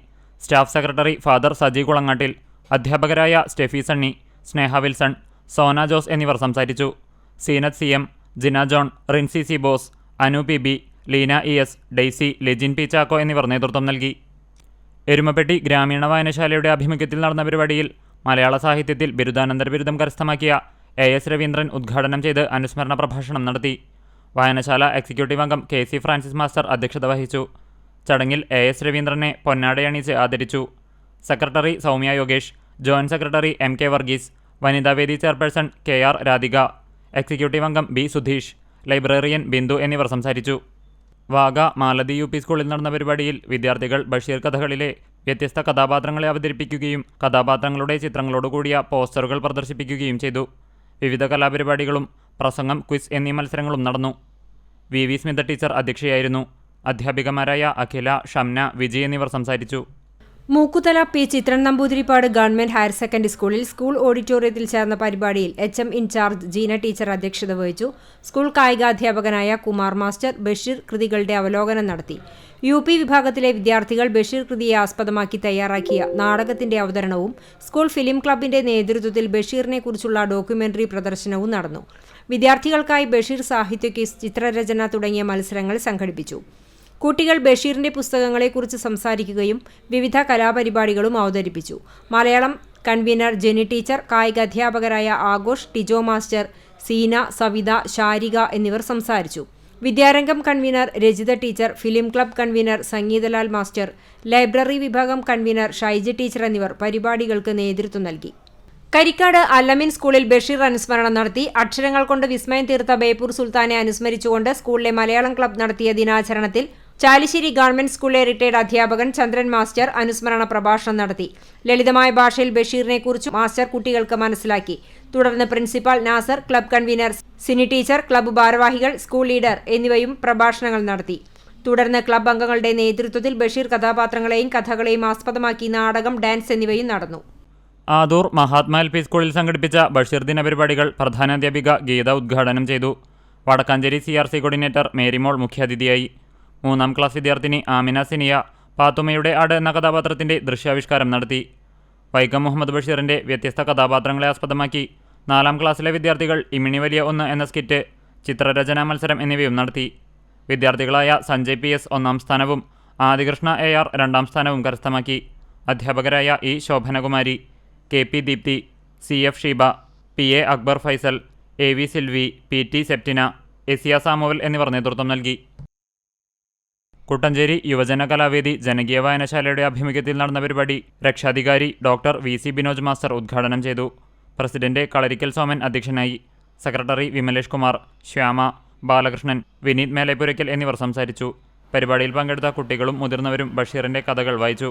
സ്റ്റാഫ് സെക്രട്ടറി ഫാദർ സജി കുളങ്ങാട്ടിൽ, അധ്യാപകരായ Stephy Sunny, Sneha Wilson, Sona Jose എന്നിവർ സംസാരിച്ചു. Seenath CM, Jina John, Rincy C Bose, Anu PB, Leena ES, Daisy, Lejin P Chacko എന്നിവർ നേതൃത്വം നൽകി. എരുമപ്പെട്ടി ഗ്രാമീണ വായനശാലയുടെ ആഭിമുഖ്യത്തിൽ നടന്ന പരിപാടിയിൽ മലയാള സാഹിത്യത്തിൽ ബിരുദാനന്തര ബിരുദം കരസ്ഥമാക്കിയ AS രവീന്ദ്രൻ ഉദ്ഘാടനം ചെയ്ത് അനുസ്മരണ പ്രഭാഷണം നടത്തി. വായനശാല എക്സിക്യൂട്ടീവ് അംഗം KC ഫ്രാൻസിസ് മാസ്റ്റർ അധ്യക്ഷത വഹിച്ചു. ചടങ്ങിൽ AS രവീന്ദ്രനെ പൊന്നാടയണിച്ച് ആദരിച്ചു. Secretary Soumya Yogesh, joint secretary MK Varghese, വനിതാവേദി ചെയർപേഴ്സൺ KR രാധിക, എക്സിക്യൂട്ടീവ് അംഗം B സുധീഷ്, ലൈബ്രറിയൻ ബിന്ദു എന്നിവർ സംസാരിച്ചു. വാഗ മാലതി UP സ്കൂളിൽ നടന്ന പരിപാടിയിൽ വിദ്യാർത്ഥികൾ ബഷീർ കഥകളിലെ വ്യത്യസ്ത കഥാപാത്രങ്ങളെ അവതരിപ്പിക്കുകയും കഥാപാത്രങ്ങളുടെ ചിത്രങ്ങളോടുകൂടിയ പോസ്റ്ററുകൾ പ്രദർശിപ്പിക്കുകയും ചെയ്തു. വിവിധ കലാപരിപാടികളും പ്രസംഗം, ക്വിസ് എന്നീ മത്സരങ്ങളും നടന്നു. VV സ്മിത ടീച്ചർ അധ്യക്ഷയായിരുന്നു. അധ്യാപികമാരായ അഖില, ഷംന, വിജയ് എന്നിവർ സംസാരിച്ചു. Mookkuthala P Chithran Namboothirippad government higher secondary സ്കൂളിൽ സ്കൂൾ ഓഡിറ്റോറിയത്തിൽ ചേർന്ന പരിപാടിയിൽ HM ഇൻചാർജ് ജീന ടീച്ചർ അധ്യക്ഷത വഹിച്ചു. സ്കൂൾ കായികാധ്യാപകനായ കുമാർ മാസ്റ്റർ ബഷീർ കൃതികളുടെ അവലോകനം നടത്തി. UP വിഭാഗത്തിലെ വിദ്യാർത്ഥികൾ ബഷീർ കൃതിയെ ആസ്പദമാക്കി തയ്യാറാക്കിയ നാടകത്തിന്റെ അവതരണവും സ്കൂൾ ഫിലിം ക്ലബിന്റെ നേതൃത്വത്തിൽ ബഷീറിനെക്കുറിച്ചുള്ള ഡോക്യുമെന്ററി പ്രദർശനവും നടന്നു. വിദ്യാർത്ഥികൾക്കായി ബഷീർ സാഹിത്യ ക്വിസ്, ചിത്രരചന തുടങ്ങിയ മത്സരങ്ങൾ സംഘടിപ്പിച്ചു. കുട്ടികൾ ബഷീറിന്റെ പുസ്തകങ്ങളെക്കുറിച്ച് സംസാരിക്കുകയും വിവിധ കലാപരിപാടികളും അവതരിപ്പിച്ചു. മലയാളം കൺവീനർ ജെനി ടീച്ചർ, കായിക അധ്യാപകരായ ആഘോഷ്, ടിജോ മാസ്റ്റർ, സീന, സവിത, ശാരിക എന്നിവർ സംസാരിച്ചു. വിദ്യാരംഗം convener Rajitha teacher, film club convener Sangeethalal master, library വിഭാഗം കൺവീനർ ഷൈജി ടീച്ചർ എന്നിവർ പരിപാടികൾക്ക് നേതൃത്വം നൽകി. കരിക്കാട് അല്ലമിൻ സ്കൂളിൽ ബഷീർ അനുസ്മരണം നടത്തി. അക്ഷരങ്ങൾ കൊണ്ട് വിസ്മയം തീർത്ത ബേപ്പൂർ സുൽത്താനെ അനുസ്മരിച്ചുകൊണ്ട് സ്കൂളിലെ മലയാളം ക്ലബ് നടത്തിയ ദിനാചരണത്തിൽ ചാലിശ്ശേരി ഗവൺമെന്റ് സ്കൂളിലെ റിട്ടയർഡ് അധ്യാപകൻ ചന്ദ്രൻ മാസ്റ്റർ അനുസ്മരണ പ്രഭാഷണം നടത്തി. ലളിതമായ ഭാഷയിൽ ബഷീറിനെക്കുറിച്ച് മാസ്റ്റർ കുട്ടികൾക്ക് മനസ്സിലാക്കി. തുടർന്ന് principal Nasar, club convener Sini teacher, club ഭാരവാഹികൾ, സ്കൂൾ ലീഡർ എന്നിവയും പ്രഭാഷണങ്ങൾ നടത്തി. തുടർന്ന് ക്ലബ് അംഗങ്ങളുടെ നേതൃത്വത്തിൽ ബഷീർ കഥാപാത്രങ്ങളെയും കഥകളെയും ആസ്പദമാക്കി നാടകം, ഡാൻസ് എന്നിവയും നടന്നു. ആദൂർ മഹാത്മാ LP സ്കൂളിൽ സംഘടിപ്പിച്ച ബഷീർ ദിന പരിപാടികൾ പ്രധാനാധ്യാപിക ഗീത ഉദ്ഘാടനം ചെയ്തു. വടക്കാഞ്ചേരി CRC കോർഡിനേറ്റർ മേരിമോൾ മുഖ്യാതിഥിയായി. 3ാം ക്ലാസ് വിദ്യാർത്ഥിനി ആമിന സിനിയ പാത്തുമ്മയുടെ ആട് എന്ന കഥാപാത്രത്തിന്റെ ദൃശ്യാവിഷ്കാരം നടത്തി. വൈക്കം മുഹമ്മദ് ബഷീറിന്റെ വ്യത്യസ്ത കഥാപാത്രങ്ങളെ ആസ്പദമാക്കി 4ാം ക്ലാസ്സിലെ വിദ്യാർത്ഥികൾ ഇമിണി വലിയ ഒന്ന് എന്ന സ്കിറ്റ്, ചിത്രരചനാ മത്സരം എന്നിവയും നടത്തി. വിദ്യാർത്ഥികളായ സഞ്ജയ് PS 1ാം സ്ഥാനവും ആദികൃഷ്ണ AR 2ാം സ്ഥാനവും കരസ്ഥമാക്കി. അധ്യാപകരായ E Shobhanakumari, KP Deepthi, CF Sheeba, PA Akbar Faisal, AV Silvy, PT Septina, Esiya Samuel എന്നിവർ നേതൃത്വം നൽകി. കുട്ടഞ്ചേരി യുവജന കലാവേദി ജനകീയ വായനശാലയുടെ ആഭിമുഖ്യത്തിൽ നടന്ന പരിപാടി രക്ഷാധികാരി ഡോക്ടർ VC ബിനോജ് മാസ്റ്റർ ഉദ്ഘാടനം ചെയ്തു. പ്രസിഡന്റ് കളരിക്കൽ സോമൻ അധ്യക്ഷനായി. സെക്രട്ടറി വിമലേഷ് കുമാർ, ശ്യാമ, ബാലകൃഷ്ണൻ, വിനീത് മേലേപ്പുരയ്ക്കൽ എന്നിവർ സംസാരിച്ചു. പരിപാടിയിൽ പങ്കെടുത്ത കുട്ടികളും മുതിർന്നവരും ബഷീറിന്റെ കഥകൾ വായിച്ചു.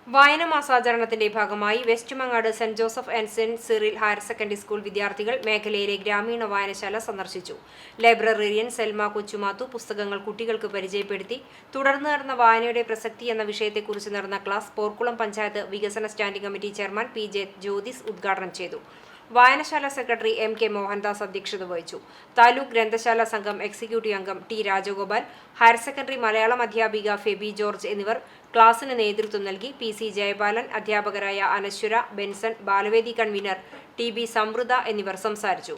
വായന മാസാചരണത്തിന്റെ ഭാഗമായി west Mangad saint Joseph and saint Cyril higher secondary school വിദ്യാർത്ഥികൾ മേഖലയിലെ ഗ്രാമീണ വായനശാല സന്ദർശിച്ചു. ലൈബ്രറിയൻ സെൽമ കൊച്ചുമാത്തു പുസ്തകങ്ങൾ കുട്ടികൾക്ക് പരിചയപ്പെടുത്തി. തുടർന്ന് നടന്ന വായനയുടെ പ്രസക്തി എന്ന വിഷയത്തെക്കുറിച്ച് നടന്ന ക്ലാസ് പോർക്കുളം പഞ്ചായത്ത് വികസന standing committee chairman PJ Jyothis ഉദ്ഘാടനം ചെയ്തു. വായനശാല സെക്രട്ടറി MK മോഹൻദാസ് അധ്യക്ഷത വഹിച്ചു. താലൂക്ക് ഗ്രന്ഥശാല സംഘം എക്സിക്യൂട്ടീവ് അംഗം T Rajagopal, higher secondary Malayalam അധ്യാപിക ഫെബി ജോർജ് എന്നിവർ ക്ലാസിന് നേതൃത്വം നൽകി. PC ജയപാലൻ, അധ്യാപകരായ അനശ്വര, ബെൻസൺ, ബാലവേദി കൺവീനർ TB സമൃദ്ധ എന്നിവർ സംസാരിച്ചു.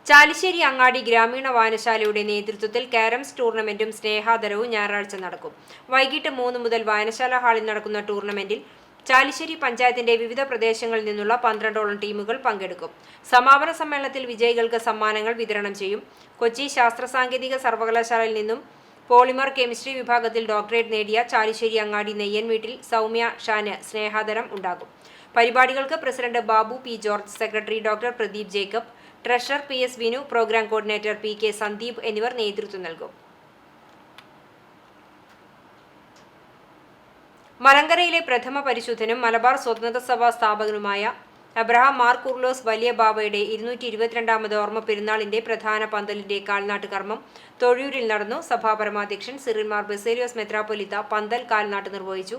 ചാലിശ്ശേരി അങ്ങാടി ഗ്രാമീണ വായനശാലയുടെ നേതൃത്വത്തിൽ കാരംസ് ടൂർണമെന്റും സ്നേഹാദരവും ഞായറാഴ്ച നടക്കും. വൈകിട്ട് 3 മുതൽ വായനശാല ഹാളിൽ നടക്കുന്ന ടൂർണമെന്റിൽ ചാലിശ്ശേരി പഞ്ചായത്തിന്റെ വിവിധ പ്രദേശങ്ങളിൽ നിന്നുള്ള 12ഓളം ടീമുകൾ പങ്കെടുക്കും. സമാപന സമ്മേളനത്തിൽ വിജയികൾക്ക് സമ്മാനങ്ങൾ വിതരണം ചെയ്യും. കൊച്ചി ശാസ്ത്ര സാങ്കേതിക സർവകലാശാലയിൽ നിന്നും പോളിമർ കെമിസ്ട്രി വിഭാഗത്തിൽ ഡോക്ടറേറ്റ് നേടിയ ചാലിശ്ശേരി അങ്ങാടി നെയ്യൻ വീട്ടിൽ സൗമ്യ ഷാന് സ്നേഹാദരം ഉണ്ടാകും. പരിപാടികൾക്ക് president Babu P George, secretary doctor Pradeep Jacob, treasurer PS Vinu, programme coordinator PK Sandeep എന്നിവർ നേതൃത്വം നൽകും. മലങ്കരയിലെ പ്രഥമ പരിശുദ്ധനും മലബാർ സ്വതന്ത്ര സഭാ സ്ഥാപകനുമായ അബ്രഹാം മാർ കുർലോസ് വലിയ ബാബയുടെ 222ാമത് ഓർമ്മ പെരുന്നാളിന്റെ പ്രധാന പന്തലിന്റെ കാൽനാട്ട് കർമ്മം തൊഴിയൂരിൽ നടന്നു. സഭാ പരമാധ്യക്ഷൻ സിറിൽ മാർ ബസേലിയോസ് മെത്രാപ്പൊലീത്ത പന്തൽ കാൽനാട്ട് നിർവഹിച്ചു.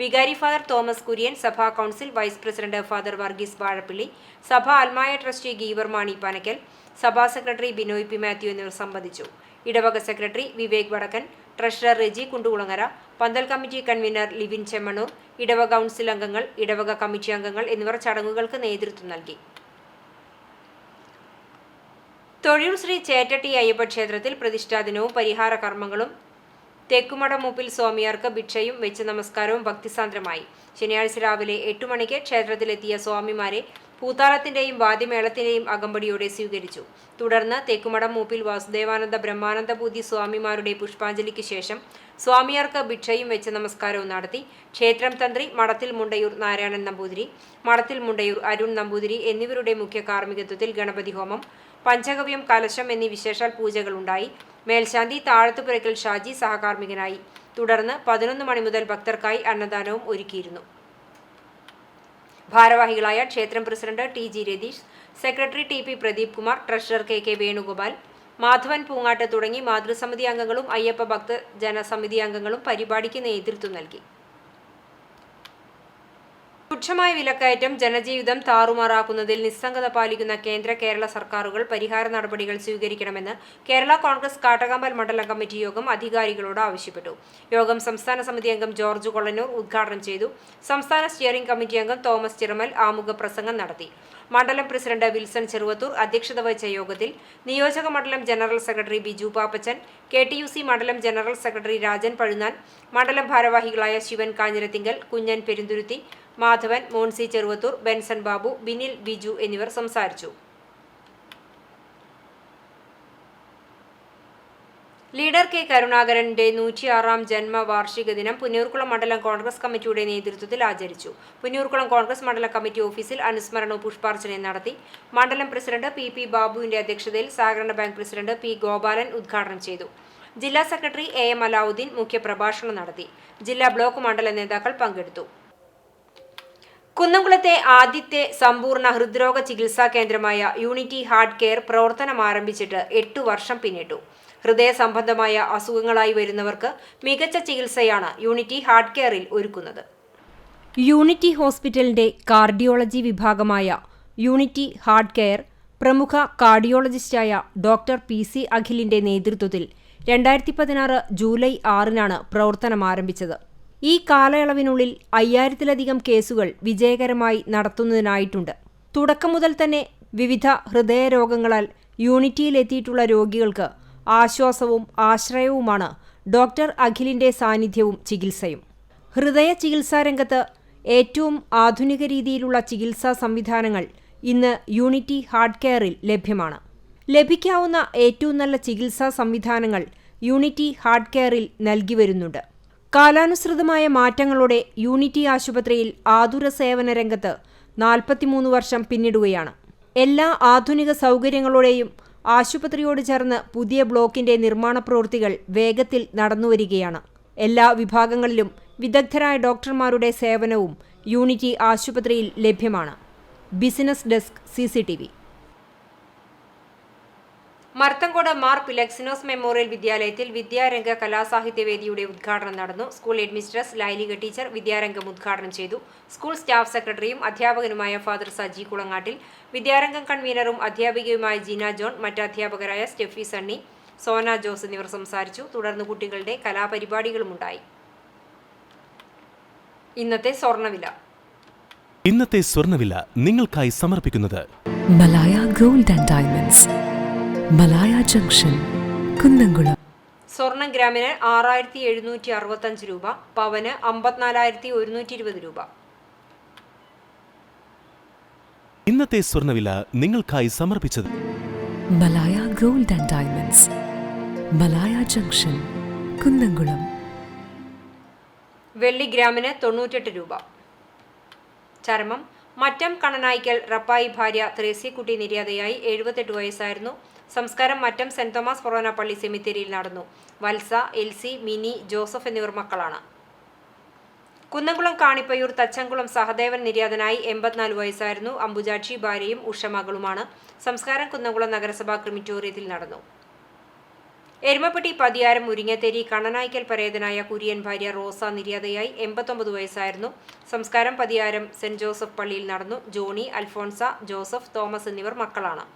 വികാരി ഫാദർ തോമസ് കുര്യൻ, സഭാ council vice president father Varghese Vazhappally, സഭാ അൽമായ ട്രസ്റ്റി ഗീവർ മാണി പനക്കൽ, സഭാ സെക്രട്ടറി ബിനോയ് പി മാത്യു എന്നിവർ സംബന്ധിച്ചു. ഇടവക സെക്രട്ടറി വിവേക് വടക്കൻ, ട്രഷറർ റെജി കുണ്ടുകുളങ്ങര, പന്തൽ കമ്മിറ്റി കൺവീനർ ലിവിൻ ചെമ്മണ്ണൂർ, ഇടവക കൗൺസിൽ അംഗങ്ങൾ, ഇടവക കമ്മിറ്റി അംഗങ്ങൾ എന്നിവർ ചടങ്ങുകൾക്ക് നേതൃത്വം നൽകി. തൊഴിയൂർ ശ്രീ ചേറ്റട്ടി അയ്യപ്പ ക്ഷേത്രത്തിൽ പ്രതിഷ്ഠാദിനവും പരിഹാര കർമ്മങ്ങളും തെക്കുമടം മൂപ്പിൽ സ്വാമിയാർക്ക് ഭിക്ഷയും വെച്ച് നമസ്കാരവും ഭക്തിസാന്ദ്രമായി. ശനിയാഴ്ച രാവിലെ 8 മണിക്ക് ക്ഷേത്രത്തിലെത്തിയ സ്വാമിമാരെ പൂത്താളത്തിന്റെയും വാദ്യമേളത്തിന്റെയും അകമ്പടിയോടെ സ്വീകരിച്ചു. തുടർന്ന് തെക്കുമടം മൂപ്പിൽ വാസുദേവാനന്ദ ബ്രഹ്മാനന്ദ പൂതി സ്വാമിമാരുടെ പുഷ്പാഞ്ജലിക്ക് ശേഷം സ്വാമിയാർക്ക് ഭിക്ഷയും വെച്ച് നമസ്കാരവും നടത്തി. ക്ഷേത്രം തന്ത്രി മടത്തിൽ മുണ്ടയൂർ നാരായണൻ നമ്പൂതിരി, മടത്തിൽ മുണ്ടയൂർ അരുൺ നമ്പൂതിരി എന്നിവരുടെ മുഖ്യ കാർമ്മികത്വത്തിൽ ഗണപതി ഹോമം, പഞ്ചഗവ്യം, കലശം എന്നീ വിശേഷാൽ പൂജകളുണ്ടായി. മേൽശാന്തി താഴത്തുപുരയ്ക്കൽ ഷാജി സഹകാർമ്മികനായി. തുടർന്ന് 11 മണി മുതൽ ഭക്തർക്കായി അന്നദാനവും ഒരുക്കിയിരുന്നു. ഭാരവാഹികളായ ക്ഷേത്രം president TG Ratheesh, secretary TP Pradeep Kumar, treasurer KK Venugopal, Madhavan Poongattu തുടങ്ങി മാതൃസമിതി അംഗങ്ങളും അയ്യപ്പ ഭക്ത ജനസമിതി അംഗങ്ങളും പരിപാടിക്ക് നേതൃത്വം നൽകി. തുച്ഛമായ വിലക്കയറ്റം ജനജീവിതം താറുമാറാക്കുന്നതിൽ നിസ്സംഗത പാലിക്കുന്ന കേന്ദ്ര കേരള സർക്കാരുകൾ പരിഹാര നടപടികൾ സ്വീകരിക്കണമെന്ന് കേരള കോൺഗ്രസ് കാട്ടകമ്പൽ മണ്ഡലം കമ്മിറ്റി യോഗം അധികാരികളോട് ആവശ്യപ്പെട്ടു. യോഗം സംസ്ഥാന സമിതി അംഗം ജോർജ് കൊള്ളന്നൂർ ഉദ്ഘാടനം ചെയ്തു. സംസ്ഥാന സ്റ്റിയറിംഗ് കമ്മിറ്റി അംഗം തോമസ് ചിറമൽ ആമുഖ പ്രസംഗം നടത്തി. മണ്ഡലം പ്രസിഡന്റ് വിൽസൺ ചെറുവത്തൂർ അധ്യക്ഷത വഹിച്ച യോഗത്തിൽ നിയോജക മണ്ഡലം general secretary Biju Pappachan, KTUC മണ്ഡലം ജനറൽ സെക്രട്ടറി രാജൻ പഴുന്നാൻ, മണ്ഡലം ഭാരവാഹികളായ ശിവൻ കാഞ്ഞിരത്തിങ്കൽ, കുഞ്ഞൻ പെരുന്തുരുത്തി, മാധവൻ, മോൻസി ചെറുവത്തൂർ, ബെൻസൺ ബാബു, ബിനിൽ, ബിജു എന്നിവർ സംസാരിച്ചു. ലീഡർ K കരുണാകരന്റെ 106ാം ജന്മവാർഷിക ദിനം പുന്നയൂർക്കുളം മണ്ഡലം കോൺഗ്രസ് കമ്മിറ്റിയുടെ നേതൃത്വത്തിൽ ആചരിച്ചു. പുന്നയൂർക്കുളം കോൺഗ്രസ് മണ്ഡലം കമ്മിറ്റി ഓഫീസിൽ അനുസ്മരണവും പുഷ്പാർച്ചനയും നടത്തി. മണ്ഡലം പ്രസിഡന്റ് PP ബാബുവിന്റെ അധ്യക്ഷതയിൽ സഹകരണ ബാങ്ക് പ്രസിഡന്റ് P ഗോപാലൻ ഉദ്ഘാടനം ചെയ്തു. ജില്ലാ സെക്രട്ടറി AM അലാവുദ്ദീൻ മുഖ്യപ്രഭാഷണം നടത്തി. ജില്ലാ ബ്ലോക്ക് മണ്ഡല നേതാക്കൾ പങ്കെടുത്തു. കുന്നംകുളത്തെ ആദ്യത്തെ സമ്പൂർണ്ണ ഹൃദ്രോഗ ചികിത്സാ കേന്ദ്രമായ യൂണിറ്റി ഹാർട്ട് കെയർ പ്രവർത്തനം ആരംഭിച്ചിട്ട് 8 വർഷം പിന്നിട്ടു. ഹൃദയ സംബന്ധമായ അസുഖങ്ങളായി വരുന്നവർക്ക് മികച്ച ചികിത്സയാണ് യൂണിറ്റി ഹാർട്ട് കെയറിൽ ഒരുക്കുന്നത്. യൂണിറ്റി ഹോസ്പിറ്റലിന്റെ കാർഡിയോളജി വിഭാഗമായ യൂണിറ്റി ഹാർട്ട് കെയർ പ്രമുഖ കാർഡിയോളജിസ്റ്റായ ഡോക്ടർ PC അഖിലിന്റെ നേതൃത്വത്തിൽ 2016 ജൂലൈ 6-നാണ് പ്രവർത്തനം ആരംഭിച്ചത്. ഈ കാലയളവിനുള്ളിൽ 5000-ലധികം കേസുകൾ വിജയകരമായി നടത്തുന്നതിനായിട്ടുണ്ട്. തുടക്കം മുതൽ തന്നെ വിവിധ ഹൃദയരോഗങ്ങളാൽ യൂണിറ്റിയിലെത്തിയിട്ടുള്ള രോഗികൾക്ക് ആശ്വാസവും ആശ്രയവുമാണ് ഡോക്ടർ അഖിലിന്റെ സാന്നിധ്യവും ചികിത്സയും. ഹൃദയ ചികിത്സാരംഗത്ത് ഏറ്റവും ആധുനിക രീതിയിലുള്ള ചികിത്സാ സംവിധാനങ്ങൾ ഇന്ന് യൂണിറ്റി ഹാർട്ട് കെയറിൽ ലഭ്യമാണ്. ലഭിക്കാവുന്ന ഏറ്റവും നല്ല ചികിത്സാ സംവിധാനങ്ങൾ യൂണിറ്റി ഹാർട്ട് കെയറിൽ നൽകി വരുന്നുണ്ട്. കാലാനുസൃതമായ മാറ്റങ്ങളോടെ യൂണിറ്റി ആശുപത്രിയിൽ ആതുര സേവന രംഗത്ത് 43 വർഷം പിന്നിടുകയാണ്. എല്ലാ ആധുനിക സൗകര്യങ്ങളോടെയും ആശുപത്രിയോട് ചേർന്ന് പുതിയ ബ്ലോക്കിന്റെ നിർമ്മാണ പ്രവൃത്തികൾ വേഗത്തിൽ നടന്നുവരികയാണ്. എല്ലാ വിഭാഗങ്ങളിലും വിദഗ്ധരായ ഡോക്ടർമാരുടെ സേവനവും യൂണിറ്റി ആശുപത്രിയിൽ ലഭ്യമാണ്. Business desk CCTV. Marthankode Mar Philoxenos memorial വിദ്യാലയത്തിൽ വിദ്യാരംഗ കലാസാഹിത്യവേദിയുടെ ഉദ്ഘാടനം നടന്നു. സ്കൂൾ ഹെഡ്മിസ്ട്രസ് ലൈലിക ടീച്ചർ വിദ്യാരംഗം ഉദ്ഘാടനം ചെയ്തു. സ്കൂൾ സ്റ്റാഫ് സെക്രട്ടറിയും അധ്യാപകനുമായ ഫാദർ സജി കുളങ്ങാട്ടിൽ, വിദ്യാരംഗം കൺവീനറും അധ്യാപികയുമായ ജീന ജോൺ, മറ്റ് അധ്യാപകരായ സ്റ്റെഫി സണ്ണി, സോന ജോസ് എന്നിവർ സംസാരിച്ചു. തുടർന്ന് കുട്ടികളുടെ കലാപരിപാടികളുമുണ്ടായി. ഇന്നത്തെ സ്വർണ്ണവില നിങ്ങൾക്കായി സമർപ്പിക്കുന്നത് Malaya gold and diamonds, Malaya junction, Kunnamkulam. സ്വർണം ഗ്രാമിന് 6765 രൂപ, പവന് 54,120 രൂപ. ഇന്നത്തെ സ്വർണ്ണവില നിങ്ങൾക്കായി സമർപ്പിച്ചത് Malaya gold and diamonds, Malaya junction, Kunnamkulam. വെള്ളി ഗ്രാമിന് 98 രൂപ. ചരമം മറ്റം കണനായ്ക്കൽ റപ്പായി ഭാര്യ ത്രേസ്യക്കുട്ടി നിര്യാതയായി 78 വയസ്സായിരുന്നു. സംസ്കാരം മറ്റം സെന്റ് തോമസ് ഫൊറോന പള്ളി സെമിത്തേരിയിൽ നടന്നു. വത്സ, എൽസി, മിനി, ജോസഫ് എന്നിവർ മക്കളാണ്. കുന്നംകുളം കാണിപ്പയ്യൂർ തച്ചംകുളം സഹദേവൻ നിര്യാതനായി 84 വയസ്സായിരുന്നു. അംബുജാക്ഷി ഭാര്യയും ഉഷ മകളുമാണ്. സംസ്കാരം കുന്നംകുളം നഗരസഭാ ക്രിമിറ്റോറിയത്തിൽ നടന്നു. എരുമപ്പെട്ടി പതിയാരം മുരിങ്ങത്തേരി കണ്ണനായ്ക്കൽ പരേതനായ കുര്യൻ ഭാര്യ റോസ നിര്യാതയായി 89 വയസ്സായിരുന്നു. സംസ്കാരം പതിയാരം സെന്റ് ജോസഫ് പള്ളിയിൽ നടന്നു. ജോണി, അൽഫോൺസ, ജോസഫ്, തോമസ് എന്നിവർ മക്കളാണ്.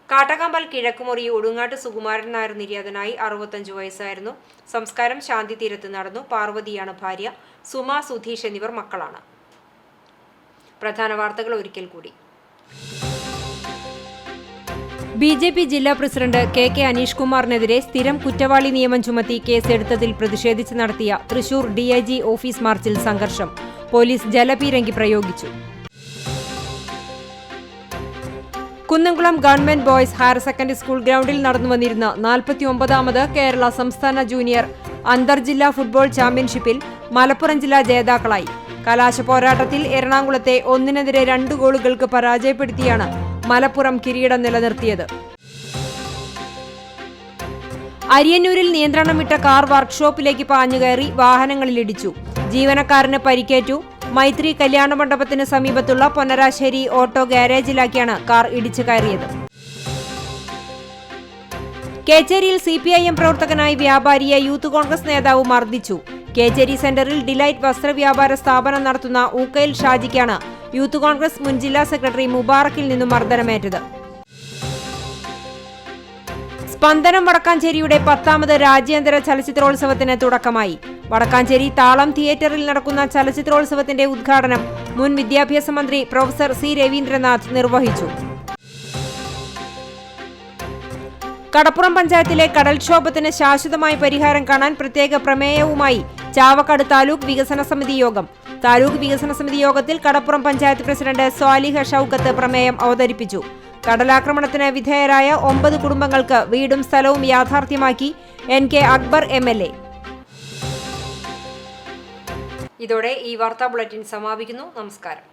കാട്ടകമ്പൽ കിഴക്കുമുറി ഒടുങ്ങാട്ട് സുകുമാരൻ നായർ നിര്യാതനായി 65 വയസ്സായിരുന്നു. സംസ്കാരം ശാന്തി തീരത്ത് നടന്നു. പാർവതിയാണ് ഭാര്യ. സുമ, സുധീഷ് എന്നിവർ മക്കളാണ്. പ്രധാന വാർത്തകൾ ഒരിക്കൽ കൂടി. BJP ജില്ലാ പ്രസിഡന്റ് KK അനീഷ് കുമാറിനെതിരെ സ്ഥിരം കുറ്റവാളി നിയമം ചുമത്തി കേസെടുത്തതിൽ പ്രതിഷേധിച്ച് നടത്തിയ തൃശൂർ DIG ഓഫീസ് മാർച്ചിൽ സംഘർഷം. പോലീസ് ജലപീരങ്കി പ്രയോഗിച്ചു. Kunnamkulam government boys higher secondary school ഗ്രൗണ്ടിൽ നടന്നുവന്നിരുന്ന 49ാമത് കേരള സംസ്ഥാന ജൂനിയർ അന്തർജില്ലാ ഫുട്ബോൾ ചാമ്പ്യൻഷിപ്പിൽ മലപ്പുറം ജില്ല ജേതാക്കളായി. കലാശ പോരാട്ടത്തിൽ എറണാകുളത്തെ 1-2 ഗോളുകൾക്ക് പരാജയപ്പെടുത്തിയാണ് മലപ്പുറം കിരീടം നിലനിർത്തിയത്. അരിയന്നൂരിൽ നിയന്ത്രണം വിട്ട കാർ വർക്ക്ഷോപ്പിലേക്ക് പാഞ്ഞുകയറി വാഹനങ്ങളിലിടിച്ചു. ജീവനക്കാരന് പരിക്കേറ്റു. മൈത്രി കല്യാണ മണ്ഡപത്തിന് സമീപത്തുള്ള പൊന്നരാശ്ശേരി ഓട്ടോ ഗാരേജിലാക്കിയാണ് കാർ ഇടിച്ചു കയറിയത്. കേച്ചേരിയിൽ CPIM പ്രവർത്തകനായി വ്യാപാരിയെ യൂത്ത് കോൺഗ്രസ് നേതാവ് മർദ്ദിച്ചു. കേച്ചേരി സെന്ററിൽ ഡിലൈറ്റ് വസ്ത്രവ്യാപാര സ്ഥാപനം നടത്തുന്ന ഊക്കയിൽ ഷാജിക്കാണ് യൂത്ത് കോൺഗ്രസ് മുൻ ജില്ലാ സെക്രട്ടറി മുബാറക്കിൽ നിന്നും മർദ്ദനമേറ്റത്. സ്പന്ദനം വടക്കാഞ്ചേരിയുടെ 10ാമത് രാജ്യാന്തര ചലച്ചിത്രോത്സവത്തിന് തുടക്കമായി. വടക്കാഞ്ചേരി താളം തിയേറ്ററിൽ നടക്കുന്ന ചലച്ചിത്രോത്സവത്തിന്റെ ഉദ്ഘാടനം മുൻ വിദ്യാഭ്യാസ മന്ത്രി പ്രൊഫസർ C രവീന്ദ്രനാഥ് നിർവഹിച്ചു. കടപ്പുറം പഞ്ചായത്തിലെ കടൽക്ഷോഭത്തിന് ശാശ്വതമായ പരിഹാരം കാണാൻ പ്രത്യേക പ്രമേയവുമായി ചാവക്കാട് താലൂക്ക് വികസന സമിതി യോഗം. താലൂക്ക് വികസന സമിതി യോഗത്തിൽ കടപ്പുറം പഞ്ചായത്ത് പ്രസിഡന്റ് സ്വാലിഹ ഷൌക്കത്ത് പ്രമേയം അവതരിപ്പിച്ചു. കടലാക്രമണത്തിന് വിധേയരായ 9 കുടുംബങ്ങൾക്ക് വീടും സ്ഥലവും യാഥാർത്ഥ്യമാക്കി NK അക്ബർ MLA. ഇതോടെ ഈ വാർത്താ ബുള്ളറ്റിൻ സമാപിക്കുന്നു. നമസ്കാരം.